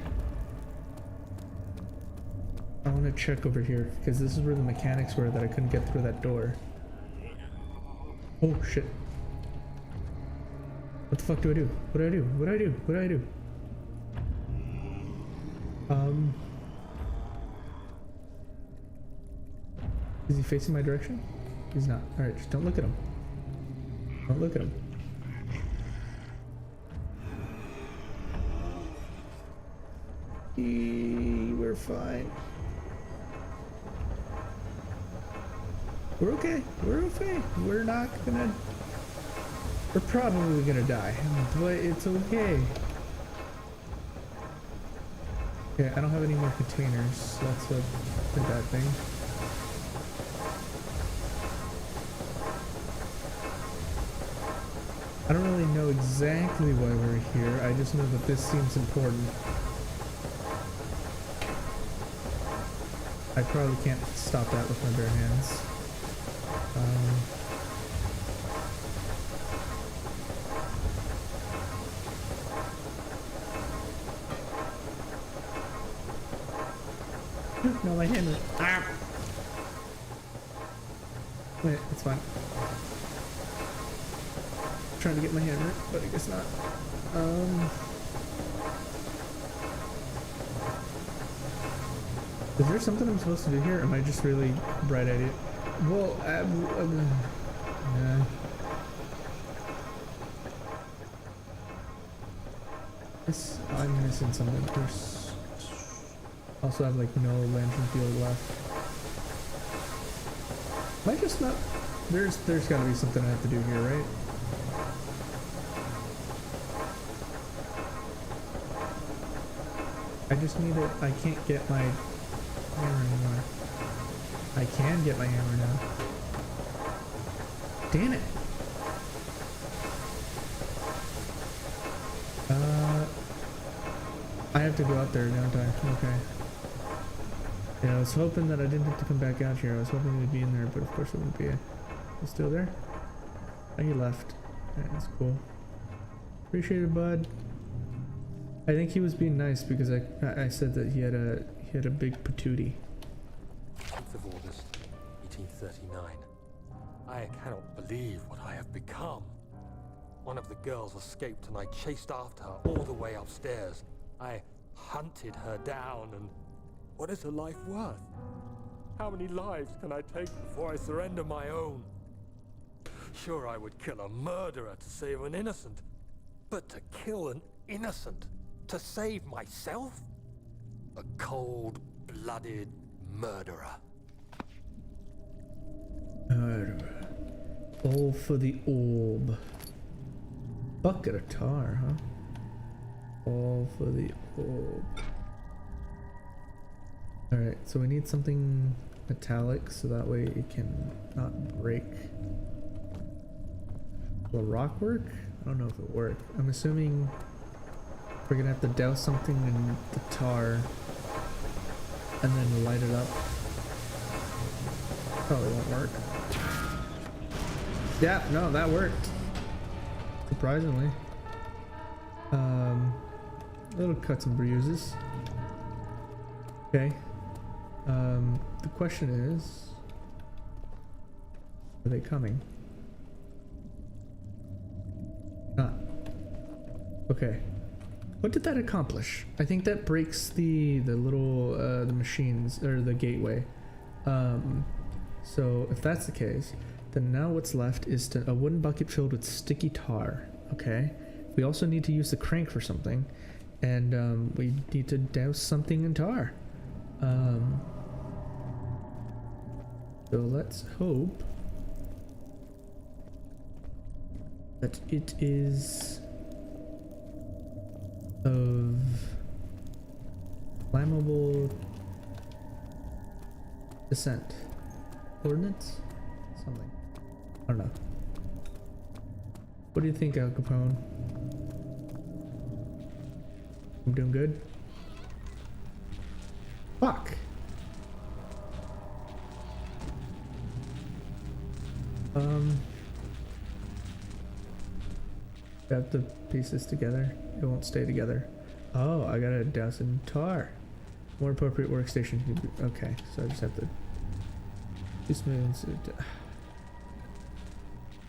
want to check over here because this is where the mechanics were that I couldn't get through that door. Oh shit. What the fuck do I do? What do I do? What do I do? What do I do? Is he facing my direction? He's not. Alright, just don't look at him. Don't look at him. We're fine. We're okay. We're okay. We're not gonna... We're probably gonna die, but it's okay. Okay, I don't have any more containers, so that's a bad thing. I don't really know exactly why we're here. I just know that this seems important. I probably can't stop that with my bare hands. No, my hammer. Ah! Wait, it's fine. I'm trying to get my hammer, but I guess not. Is there something I'm supposed to do here? Or am I just really bright at it? Well, yeah. I'm missing something. There's also have like no lantern field left. Am I just not? There's got to be something I have to do here, right? I just need it. I can't get my hammer anymore. I can get my hammer now. Damn it. I have to go out there, don't I? Okay. Yeah, I was hoping that I didn't have to come back out here. I was hoping it would be in there, but of course it wouldn't be. He's still there? Oh, he left. Alright, that's cool. Appreciate it, bud. I think he was being nice because I said that he had a big patootie. 10th of August, 1839. I cannot believe what I have become. One of the girls escaped and I chased after her all the way upstairs. I hunted her down, and what is a life worth? How many lives can I take before I surrender my own? Sure, I would kill a murderer to save an innocent, but to kill an innocent to save myself? A cold-blooded murderer. Murderer. All for the orb. Bucket of tar, huh? All for the orb. Alright, so we need something metallic so that way it can not break. Will rock work? I don't know if it'll work. I'm assuming we're gonna have to douse something in the tar and then light it up. Probably won't work. Yeah, no, that worked. Surprisingly. It'll cut some bruises. Okay. The question is, are they coming? Not. Okay. What did that accomplish? I think that breaks the little the machines or the gateway. So if that's the case, then now what's left is a wooden bucket filled with sticky tar. Okay. We also need to use the crank for something, and we need to douse something in tar. So let's hope that it is of flammable descent. Ordnance? Something. I don't know. What do you think, Al Capone? I'm doing good? Fuck! I have to piece this together. It won't stay together. Oh, I gotta douse in tar. More appropriate workstation. Okay, so I just have to do smooth.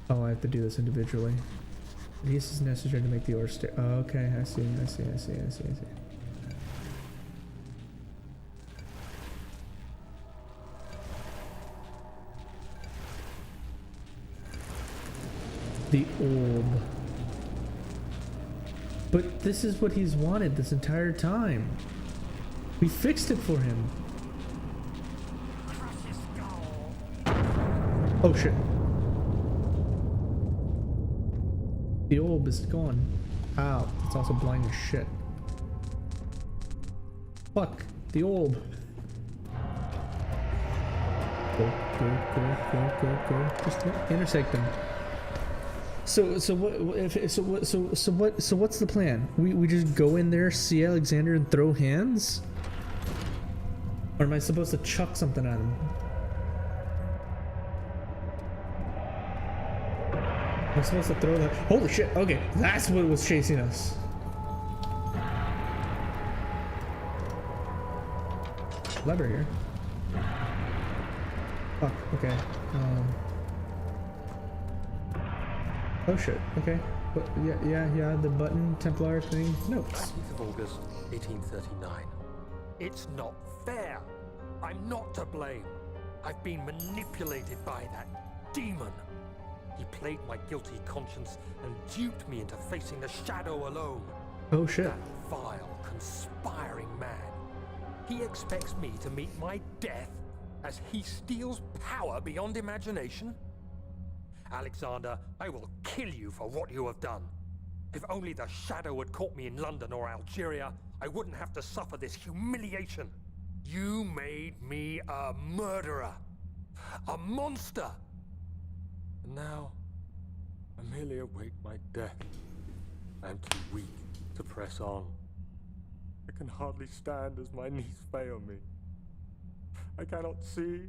Oh, I have to do this individually. This is necessary to make the ore stay. Oh, okay, I see. The orb. But this is what he's wanted this entire time. We fixed it for him. Oh shit. The orb is gone. Ow. It's also blind as shit. Fuck. The orb. Go. Just intersect them. So what's the plan? We just go in there, see Alexander, and throw hands? Or am I supposed to chuck something at him? I'm supposed to throw that. Holy shit! Okay, that's what was chasing us. Lever here. Fuck. Okay. Oh shit. Okay. But yeah. The button Templar thing. Notes. 19th of August, 1839. It's not fair. I'm not to blame. I've been manipulated by that demon. He played my guilty conscience and duped me into facing the shadow alone. Oh shit. That vile, conspiring man. He expects me to meet my death as he steals power beyond imagination. Alexander, I will kill you for what you have done. If only the shadow had caught me in London or Algeria, I wouldn't have to suffer this humiliation. You made me a murderer, a monster. And now, I merely await my death. I am too weak to press on. I can hardly stand as my knees fail me. I cannot see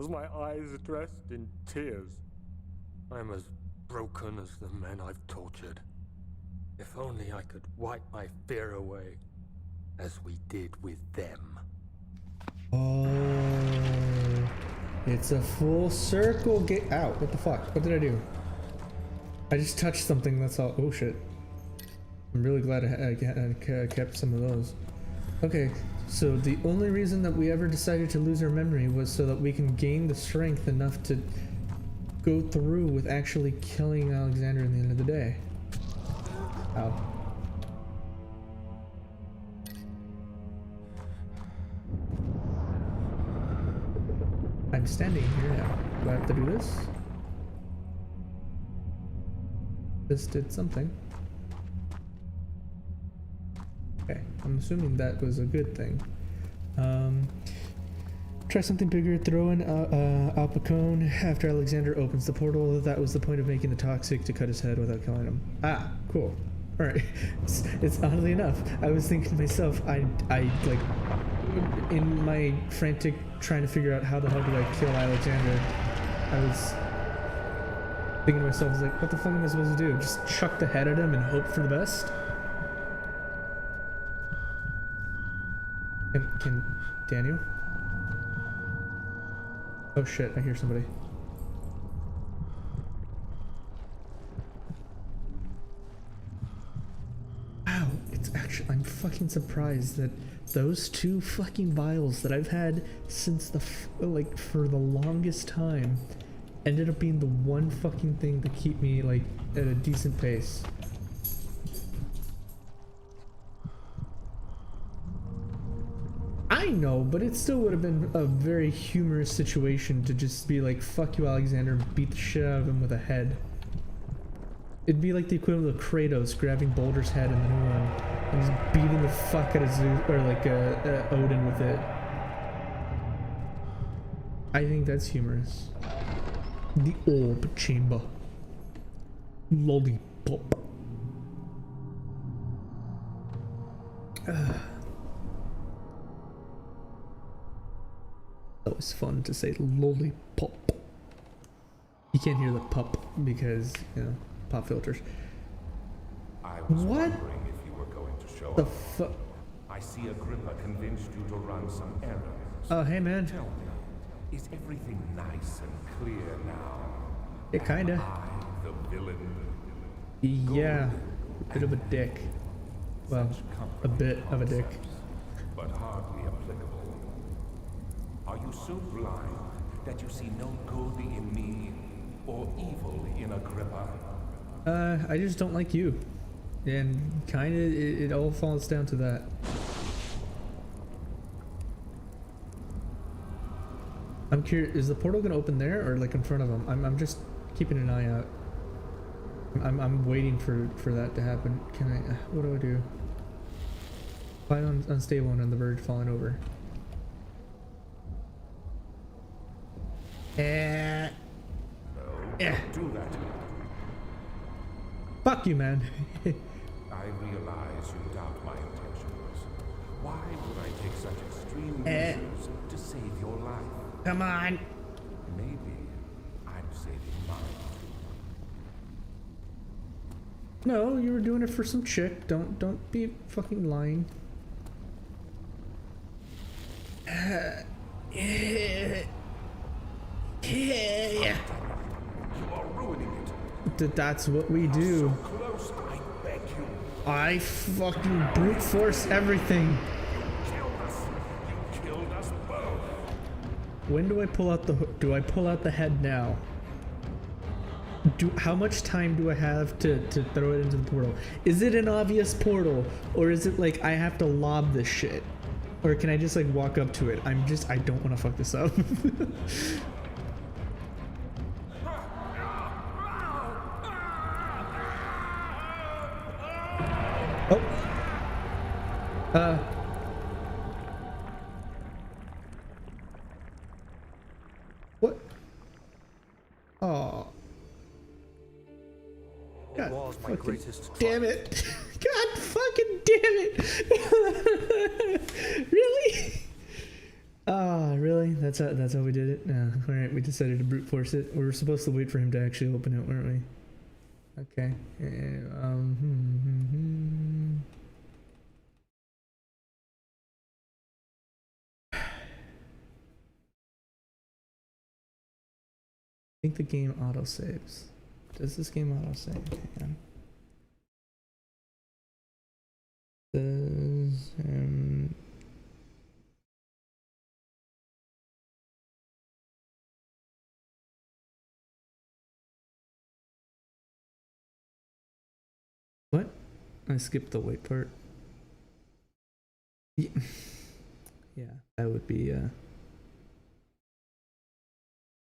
as my eyes are dressed in tears. I am as broken as the men I've tortured. If only I could wipe my fear away, as we did with them. Oh, it's a full circle get out. What the fuck? What did I do? I just touched something, that's all. Oh shit. I'm really glad I kept some of those. Okay, so the only reason that we ever decided to lose our memory was so that we can gain the strength enough to go through with actually killing Alexander in the end of the day. Ow. I'm standing here now. Do I have to do this? This did something. Okay, I'm assuming that was a good thing. Try something bigger, throw in Alpacone after Alexander opens the portal. That was the point of making the toxic to cut his head without killing him. Ah, cool. Alright. It's oddly enough, I was thinking to myself, I like, in my frantic trying to figure out how the hell do I kill Alexander, I was thinking to myself, I was like, what the fuck am I supposed to do? Just chuck the head at him and hope for the best? Can Daniel? Oh shit, I hear somebody. Wow, it's actually, I'm fucking surprised that those two fucking vials that I've had since like for the longest time ended up being the one fucking thing to keep me like at a decent pace. I know, but it still would have been a very humorous situation to just be like, fuck you, Alexander, and beat the shit out of him with a head. It'd be like the equivalent of Kratos grabbing Boulder's head in the new one and just beating the fuck out of Zeus, or like Odin with it. I think that's humorous. The orb chamber. Lollipop. That was fun to say lollipop. You can't hear the pup because, you know, pop filters. I was What? wondering if you were going to show The up. fuck? I see Agrippa convinced you to run some errands. Oh, hey man. Tell me, is everything nice and clear now? Yeah, kinda. I, the villain, Yeah. Bit of a dick. Well, a bit of a dick. but hardly applicable. Are you so blind that you see no good in me or evil in Agrippa? I just don't like you. And kinda, it all falls down to that. I'm curious, is the portal gonna open there or like in front of him? I'm just keeping an eye out. I'm waiting for that to happen. Can I, what do I do? Quite unstable and on the verge of falling over. No, do that. Fuck you, man. I realize you doubt my intentions. Why would I take such extreme measures to save your life? Come on. Maybe I'm saving mine. No, you were doing it for some chick. Don't be fucking lying. You are ruining it. That's what we do. So close, I beg you. I fucking brute force everything. You killed us both. When do I pull out the do I pull out the head now? How much time do I have to throw it into the portal? Is it an obvious portal, or is it like I have to lob this shit? Or can I just like walk up to it? I don't want to fuck this up. Oh. What? Oh. It was my greatest Damn triumph. it. God fucking damn it. Really? Ah, really? That's how we did it? No. Alright, we decided to brute force it. We were supposed to wait for him to actually open it, weren't we? Okay. I think the game autosaves. Does this game autosave? Hang on. Does what? I skipped the wait part. Yeah, yeah, that would be yeah,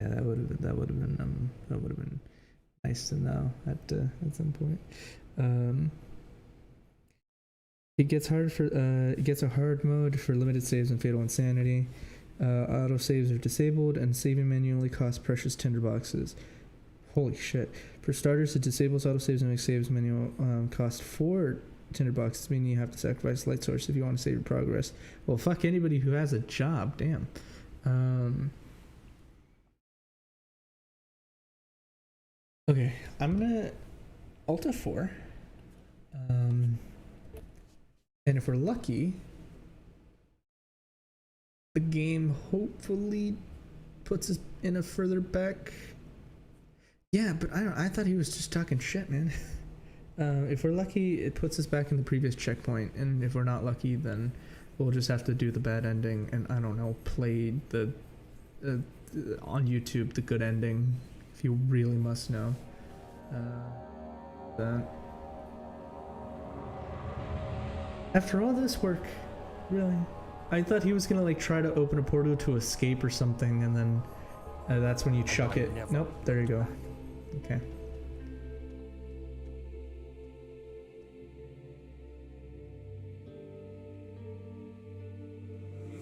that would have been nice to know at some point. It gets hard for it gets a hard mode for limited saves and fatal insanity. Auto saves are disabled, and saving manually costs precious tinderboxes. Holy shit! For starters, it disables auto saves and makes saves manual cost 4 tinderboxes, meaning you have to sacrifice light source if you want to save your progress. Well, fuck anybody who has a job. Damn. Okay, I'm gonna Alt F4. And if we're lucky, the game hopefully puts us in a further back. Yeah, but I thought he was just talking shit, man. If we're lucky, it puts us back in the previous checkpoint, and if we're not lucky, then we'll just have to do the bad ending, and I don't know, play the on YouTube the good ending, if you really must know. That. After all this work, really, I thought he was gonna like try to open a portal to escape or something, and then that's when you chuck it. Nope, there you go. Okay.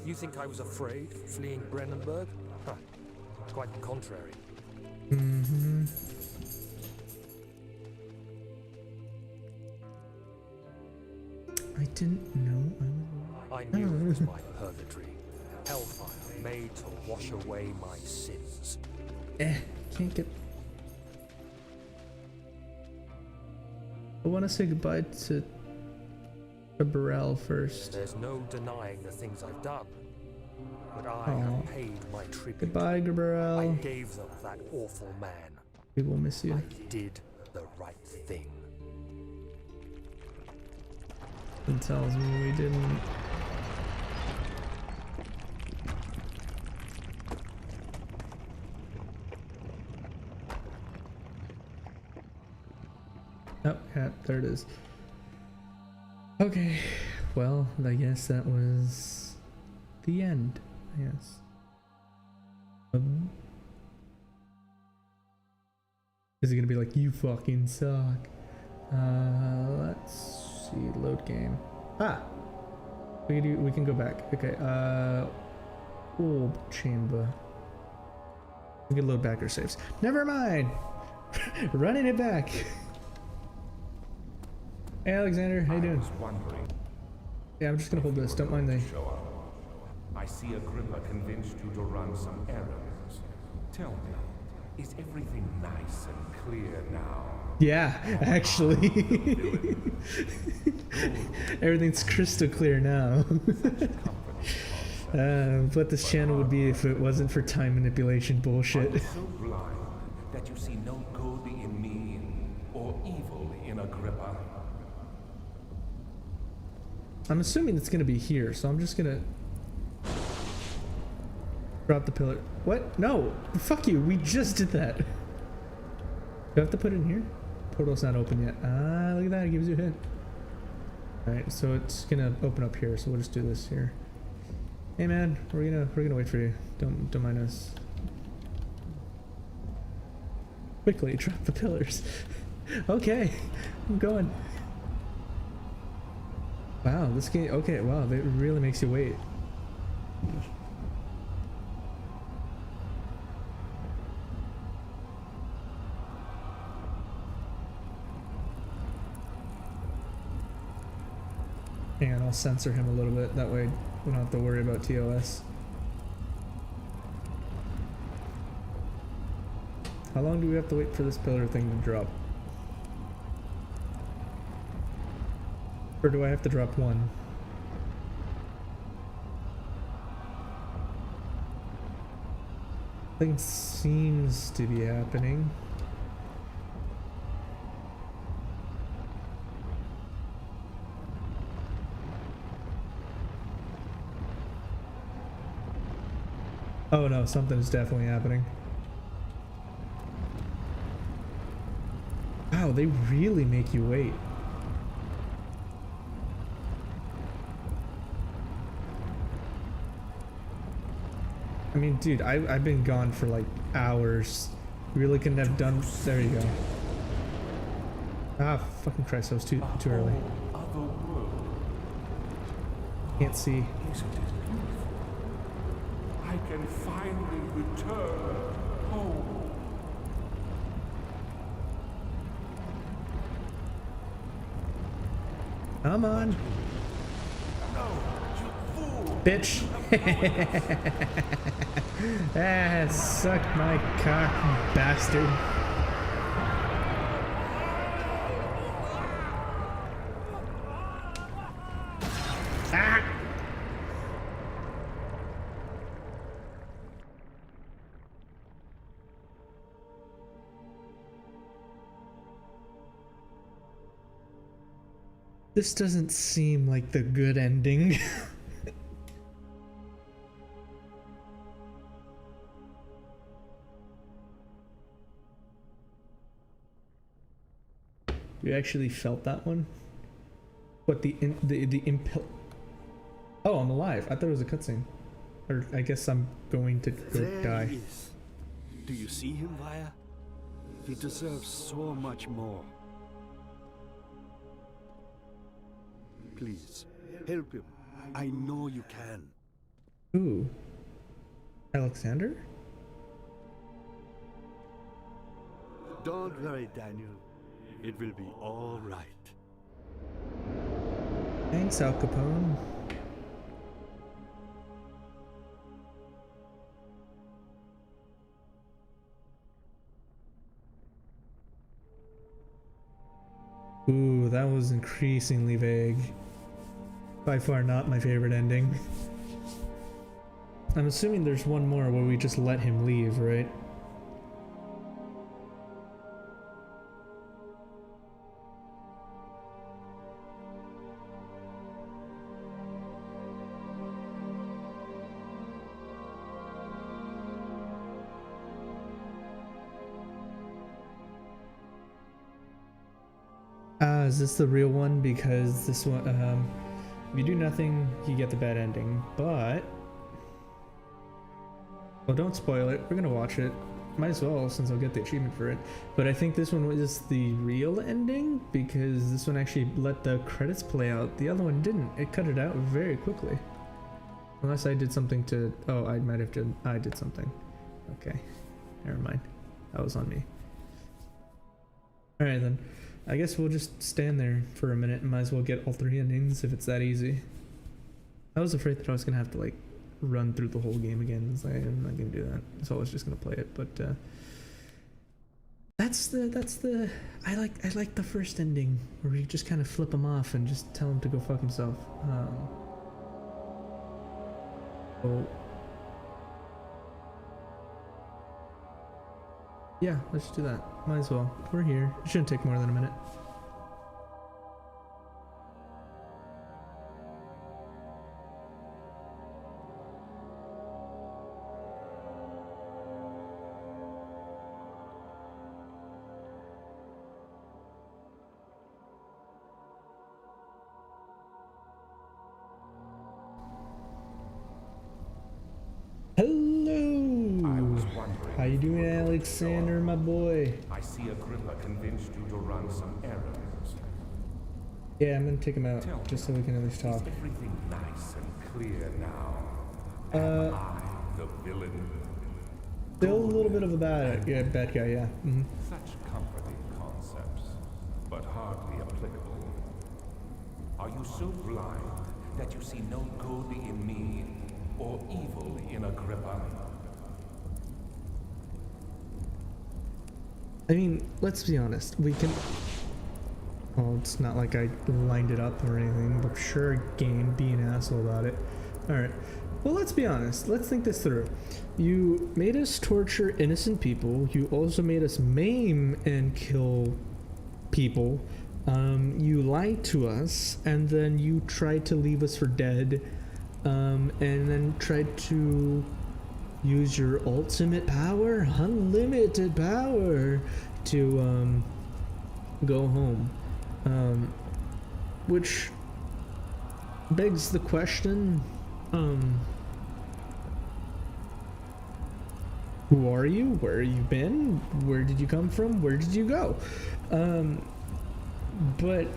You think I was afraid fleeing Brennenburg? Huh. Quite the contrary. Mm-hmm. I didn't know I knew it was my purgatory. Hellfire made to wash away my sins. Can't get. I want to say goodbye to Burrell first. There's no denying the things I've done, but I Aw. have paid my tribute. Goodbye, Gabriel. I gave them that awful man. We will miss you. I did the right thing. It tells me we didn't. Oh, yeah, there it is. Okay, well, I guess that was the end, yes. Is he gonna be like, you fucking suck? Let's see, load game. Ah, we can go back. Okay, orb chamber. We can load back our saves. Never mind. Running it back. Hey Alexander, how you doing? Yeah, I'm just gonna hold this. Don't mind the. I see Agrippa convinced you to run some errands. Tell me, is everything nice and clear now? Yeah, actually. Everything's crystal clear now. What this channel would be if it wasn't for time manipulation bullshit. Are you so blind that you see no good in me or evil in Agrippa? I'm assuming it's gonna be here, so I'm just gonna drop the pillar. What? No! Fuck you, we just did that. Do I have to put it in here? Portal's not open yet. Ah, look at that, it gives you a hint. Alright, so it's gonna open up here, so we'll just do this here. Hey man, we're gonna wait for you. Don't mind us. Quickly, drop the pillars. Okay, I'm going. Wow, this game, okay, wow, it really makes you wait. Hang on, I'll censor him a little bit, that way we don't have to worry about TOS. How long do we have to wait for this pillar thing to drop? Or do I have to drop one? Thing seems to be happening. Oh no, something is definitely happening. Wow, they really make you wait. I mean, dude, I've been gone for like hours. Really couldn't have done. There you go. Ah, fucking Christ, that was too early. Can't see. Isn't it beautiful? I can finally return home. Come on. No, you fool! Bitch. Ah, suck my cock, bastard. Ah! This doesn't seem like the good ending. You actually felt that one? What, the impel? Oh, I'm alive. I thought it was a cutscene. Or I guess I'm going to go There die. he is. Do you see him, Vaya? He deserves so much more. Please, help him. I know you can. Ooh. Alexander? Don't worry, Daniel. It will be all right. Thanks, Al Capone. Ooh, that was increasingly vague. By far not my favorite ending. I'm assuming there's one more where we just let him leave, right? Is this the real one? Because this one, if you do nothing, you get the bad ending. But Well, don't spoil it. We're gonna watch it. Might as well, since I'll get the achievement for it. But I think this one was the real ending, because this one actually let the credits play out. The other one didn't. It cut it out very quickly. Unless I did something to... Oh, I might have done... I did something. Okay. Never mind. That was on me. Alright then. I guess we'll just stand there for a minute and might as well get all 3 endings if it's that easy. I was afraid that I was gonna have to, like, run through the whole game again. It's like, I'm not gonna do that, so I was just gonna play it. But that's the I like the first ending where you just kind of flip him off and just tell him to go fuck himself. So yeah, let's do that. Might as well. We're here. It shouldn't take more than a minute. How you doing, Alexander, my boy? I see Agrippa convinced you to run some errands. Yeah, I'm gonna take him out just so we can at least talk. Is everything nice and clear now? Am I the villain? Still a little bit of a bad guy, yeah. Mm-hmm. Such comforting concepts, but hardly applicable. Are you so blind that you see no good in me or evil in Agrippa? I mean, let's be honest. We can... Well, it's not like I lined it up or anything, but sure, game, be an asshole about it. Alright. Well, let's be honest. Let's think this through. You made us torture innocent people. You also made us maim and kill people. You lied to us, and then you tried to leave us for dead, and then tried to use your ultimate power, unlimited power, to go home, which begs the question, who are you? Where have you been? Where did you come from? Where did you go? But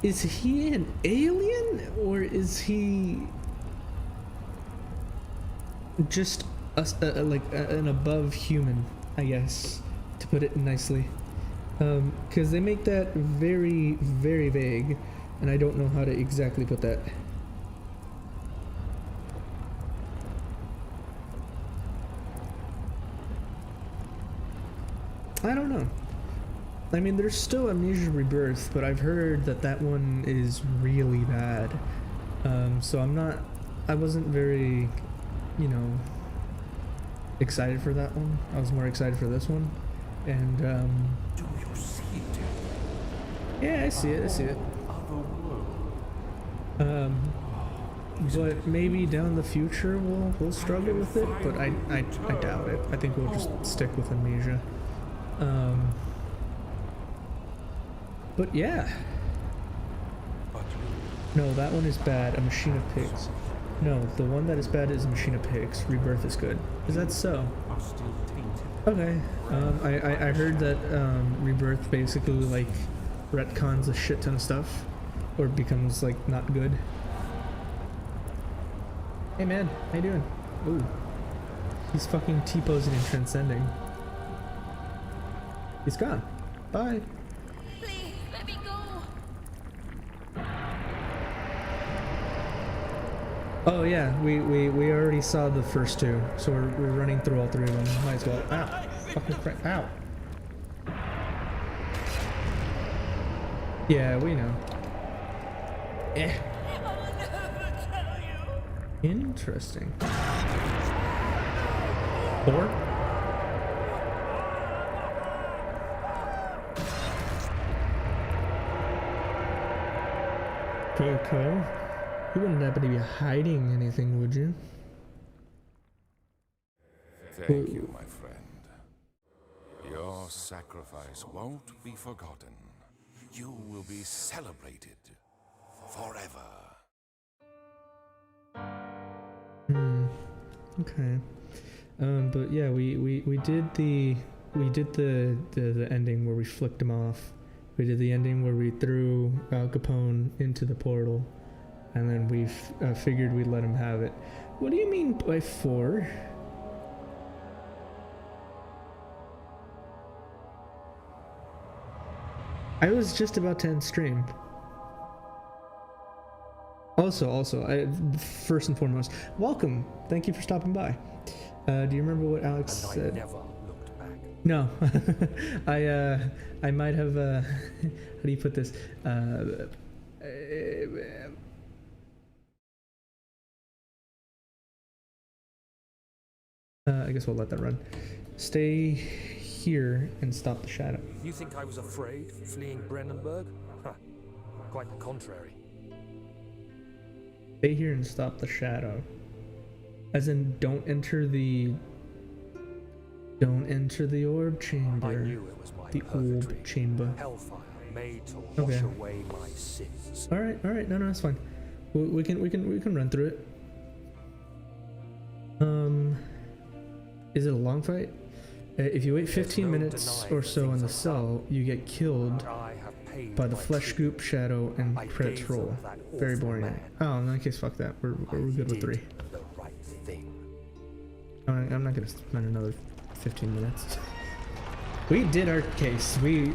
is he an alien, or is he just like an above human, I guess, to put it nicely? Because they make that very, very vague, and I don't know how to exactly put that. I don't know. I mean, there's still Amnesia Rebirth, but I've heard that that one is really bad. So I wasn't very, excited for that one. I was more excited for this one. And, Do you see it? yeah, I see it. Other world. But maybe down in the future we'll struggle with it, but I doubt it. I think we'll just stick with Amnesia. But yeah. No, that one is bad. A Machine of Pigs. No, the one that is bad is a Machine of Pigs. Rebirth is good. Is that so? Okay. I heard that Rebirth basically like retcons a shit ton of stuff, or becomes like not good. Hey man, how you doing? Ooh, he's fucking T-posing and transcending. He's gone. Bye. Please, let me go. Oh yeah, we already saw the first two, so we're running through all 3 of them. Might as well. Ow! Fucking crap! Ow! Yeah, we know. Eh. Interesting. 4? Coco, you wouldn't happen to be hiding anything, would you? Thank you, my friend. Your sacrifice won't be forgotten. You will be celebrated forever. Okay. But yeah, we did the ending where we flicked him off. We did the ending where we threw Al Capone into the portal, and then we figured we'd let him have it. What do you mean by 4? I was just about to end stream. Also, first and foremost, welcome. Thank you for stopping by. Do you remember what Alex said? I never looked back. No, I might have. How do you put this? I guess we'll let that run. Stay here and stop the shadow. You think I was afraid fleeing Brennenburg? Huh. Quite the contrary. Stay here and stop the shadow. As in, don't enter the orb chamber. I knew it was my the purgatory. orb chamber. Hellfire made to wash away my sins. All right. No, that's fine. We can run through it. Is it a long fight? If you wait 15 minutes or so in the cell, you get killed by the flesh scoop, shadow, and credits roll. Very boring. Oh, in that case, fuck that. We're good with 3. The right thing. I'm not gonna spend another 15 minutes. We did our case. We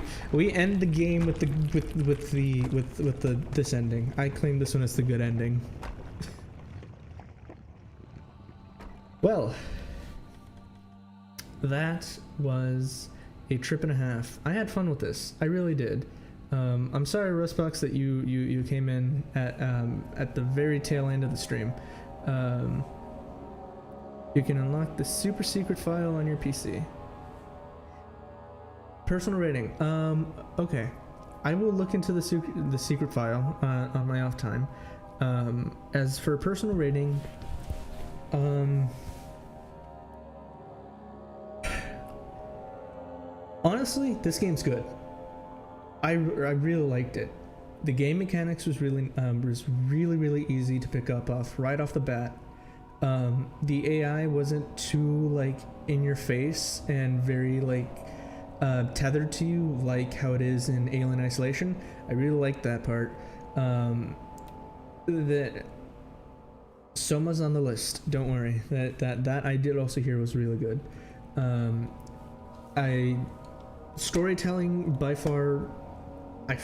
end the game with this ending. I claim this one as the good ending. Well, that was a trip and a half. I had fun with this. I really did. I'm sorry, Rustbox, that you came in at the very tail end of the stream. You can unlock the super secret file on your PC. Personal rating. Okay. I will look into the secret file on my off time. As for personal rating, honestly, this game's good. I really liked it. The game mechanics was really easy to pick up right off the bat. The AI wasn't too like in your face and very like tethered to you like how it is in Alien Isolation. I really liked that part. The Soma's on the list. Don't worry. That I did also hear was really good. Storytelling by far. I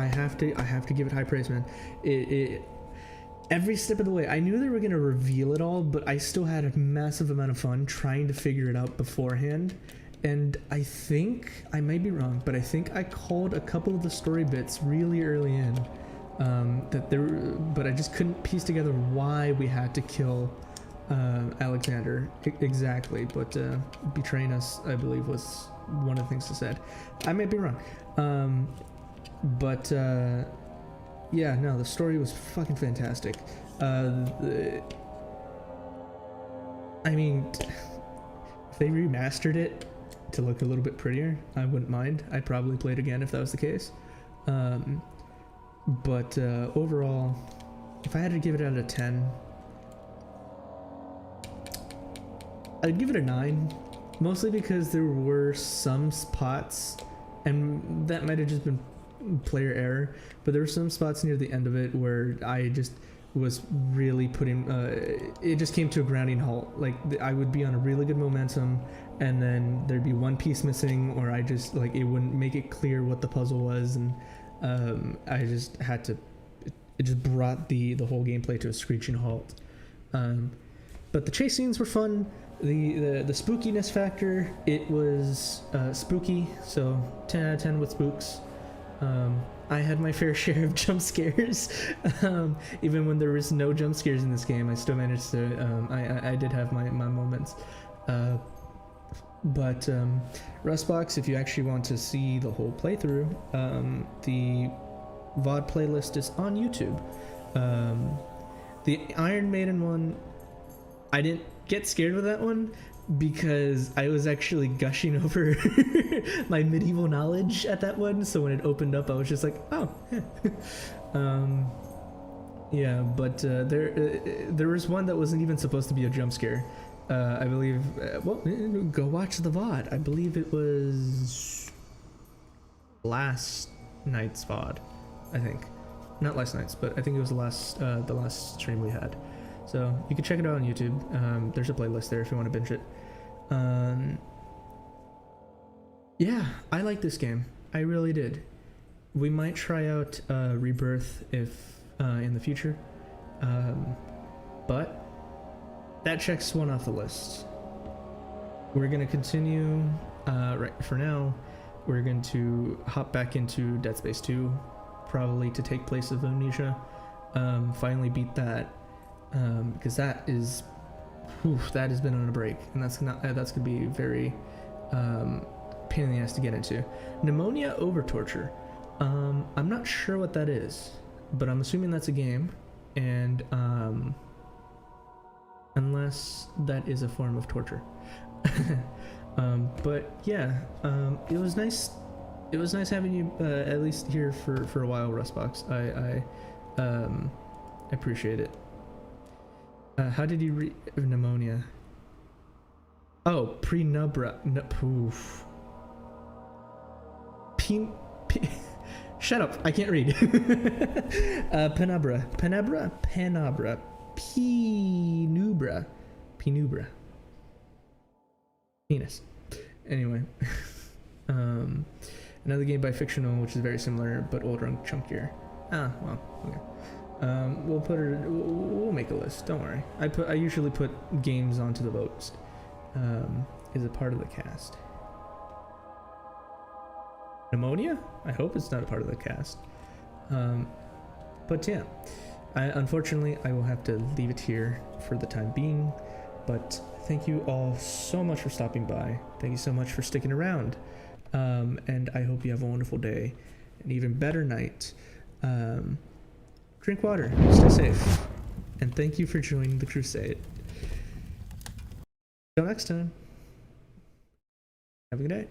have to give it high praise, man. It every step of the way. I knew they were gonna reveal it all, but I still had a massive amount of fun trying to figure it out beforehand. And I think I might be wrong, but I think I called a couple of the story bits really early in. But I just couldn't piece together why we had to kill Alexander exactly. But betraying us, I believe, was one of the things I said. I might be wrong. Yeah, no, the story was fucking fantastic. I mean, if they remastered it to look a little bit prettier, I wouldn't mind. I'd probably play it again if that was the case. But overall, if I had to give it out of 10, I'd give it a 9. Mostly because there were some spots, and that might have just been player error, but there were some spots near the end of it where I just was really putting it just came to a grounding halt. Like I would be on a really good momentum, and then there'd be one piece missing, or I just like it wouldn't make it clear what the puzzle was, and I just had to. It just brought the whole gameplay to a screeching halt. But the chase scenes were fun. The spookiness factor, it was spooky, so 10 out of 10 with spooks. I had my fair share of jump scares. Even when there was no jump scares in this game, I still managed to, I did have my moments. But Rustbox, if you actually want to see the whole playthrough, the VOD playlist is on YouTube. The Iron Maiden one, I didn't get scared with that one because I was actually gushing over my medieval knowledge at that one, so when it opened up I was just like, oh yeah. Yeah, but there was one that wasn't even supposed to be a jump scare. I believe. Well, go watch the VOD. I believe it was last night's VOD. I think, not last night's, but I think it was the last stream we had. So you can check it out on YouTube. There's a playlist there if you want to binge it. Yeah, I like this game. I really did. We might try out Rebirth if in the future, but that checks one off the list. We're gonna continue. Right for now, we're going to hop back into Dead Space 2, probably to take place of Amnesia. Finally beat that, because that is, that has been on a break, and that's gonna be very pain in the ass to get into. Pneumonia over torture. I'm not sure what that is, but I'm assuming that's a game, and unless that is a form of torture. But yeah, it was nice. It was nice having you at least here for a while, Rustbox. I appreciate it. How did you read pneumonia? Oh, prenubra. Oof. Shut up! I can't read. Penumbra, penumbra, penis. Anyway, another game by Fictional, which is very similar but older and chunkier. Well, okay. We'll make a list. Don't worry. I usually put games onto the votes. Is a part of the cast. Pneumonia? I hope it's not a part of the cast. But yeah, unfortunately I will have to leave it here for the time being, but thank you all so much for stopping by. Thank you so much for sticking around, and I hope you have a wonderful day, an even better night. Drink water, stay safe, and thank you for joining the Crusade. Till next time, have a good day.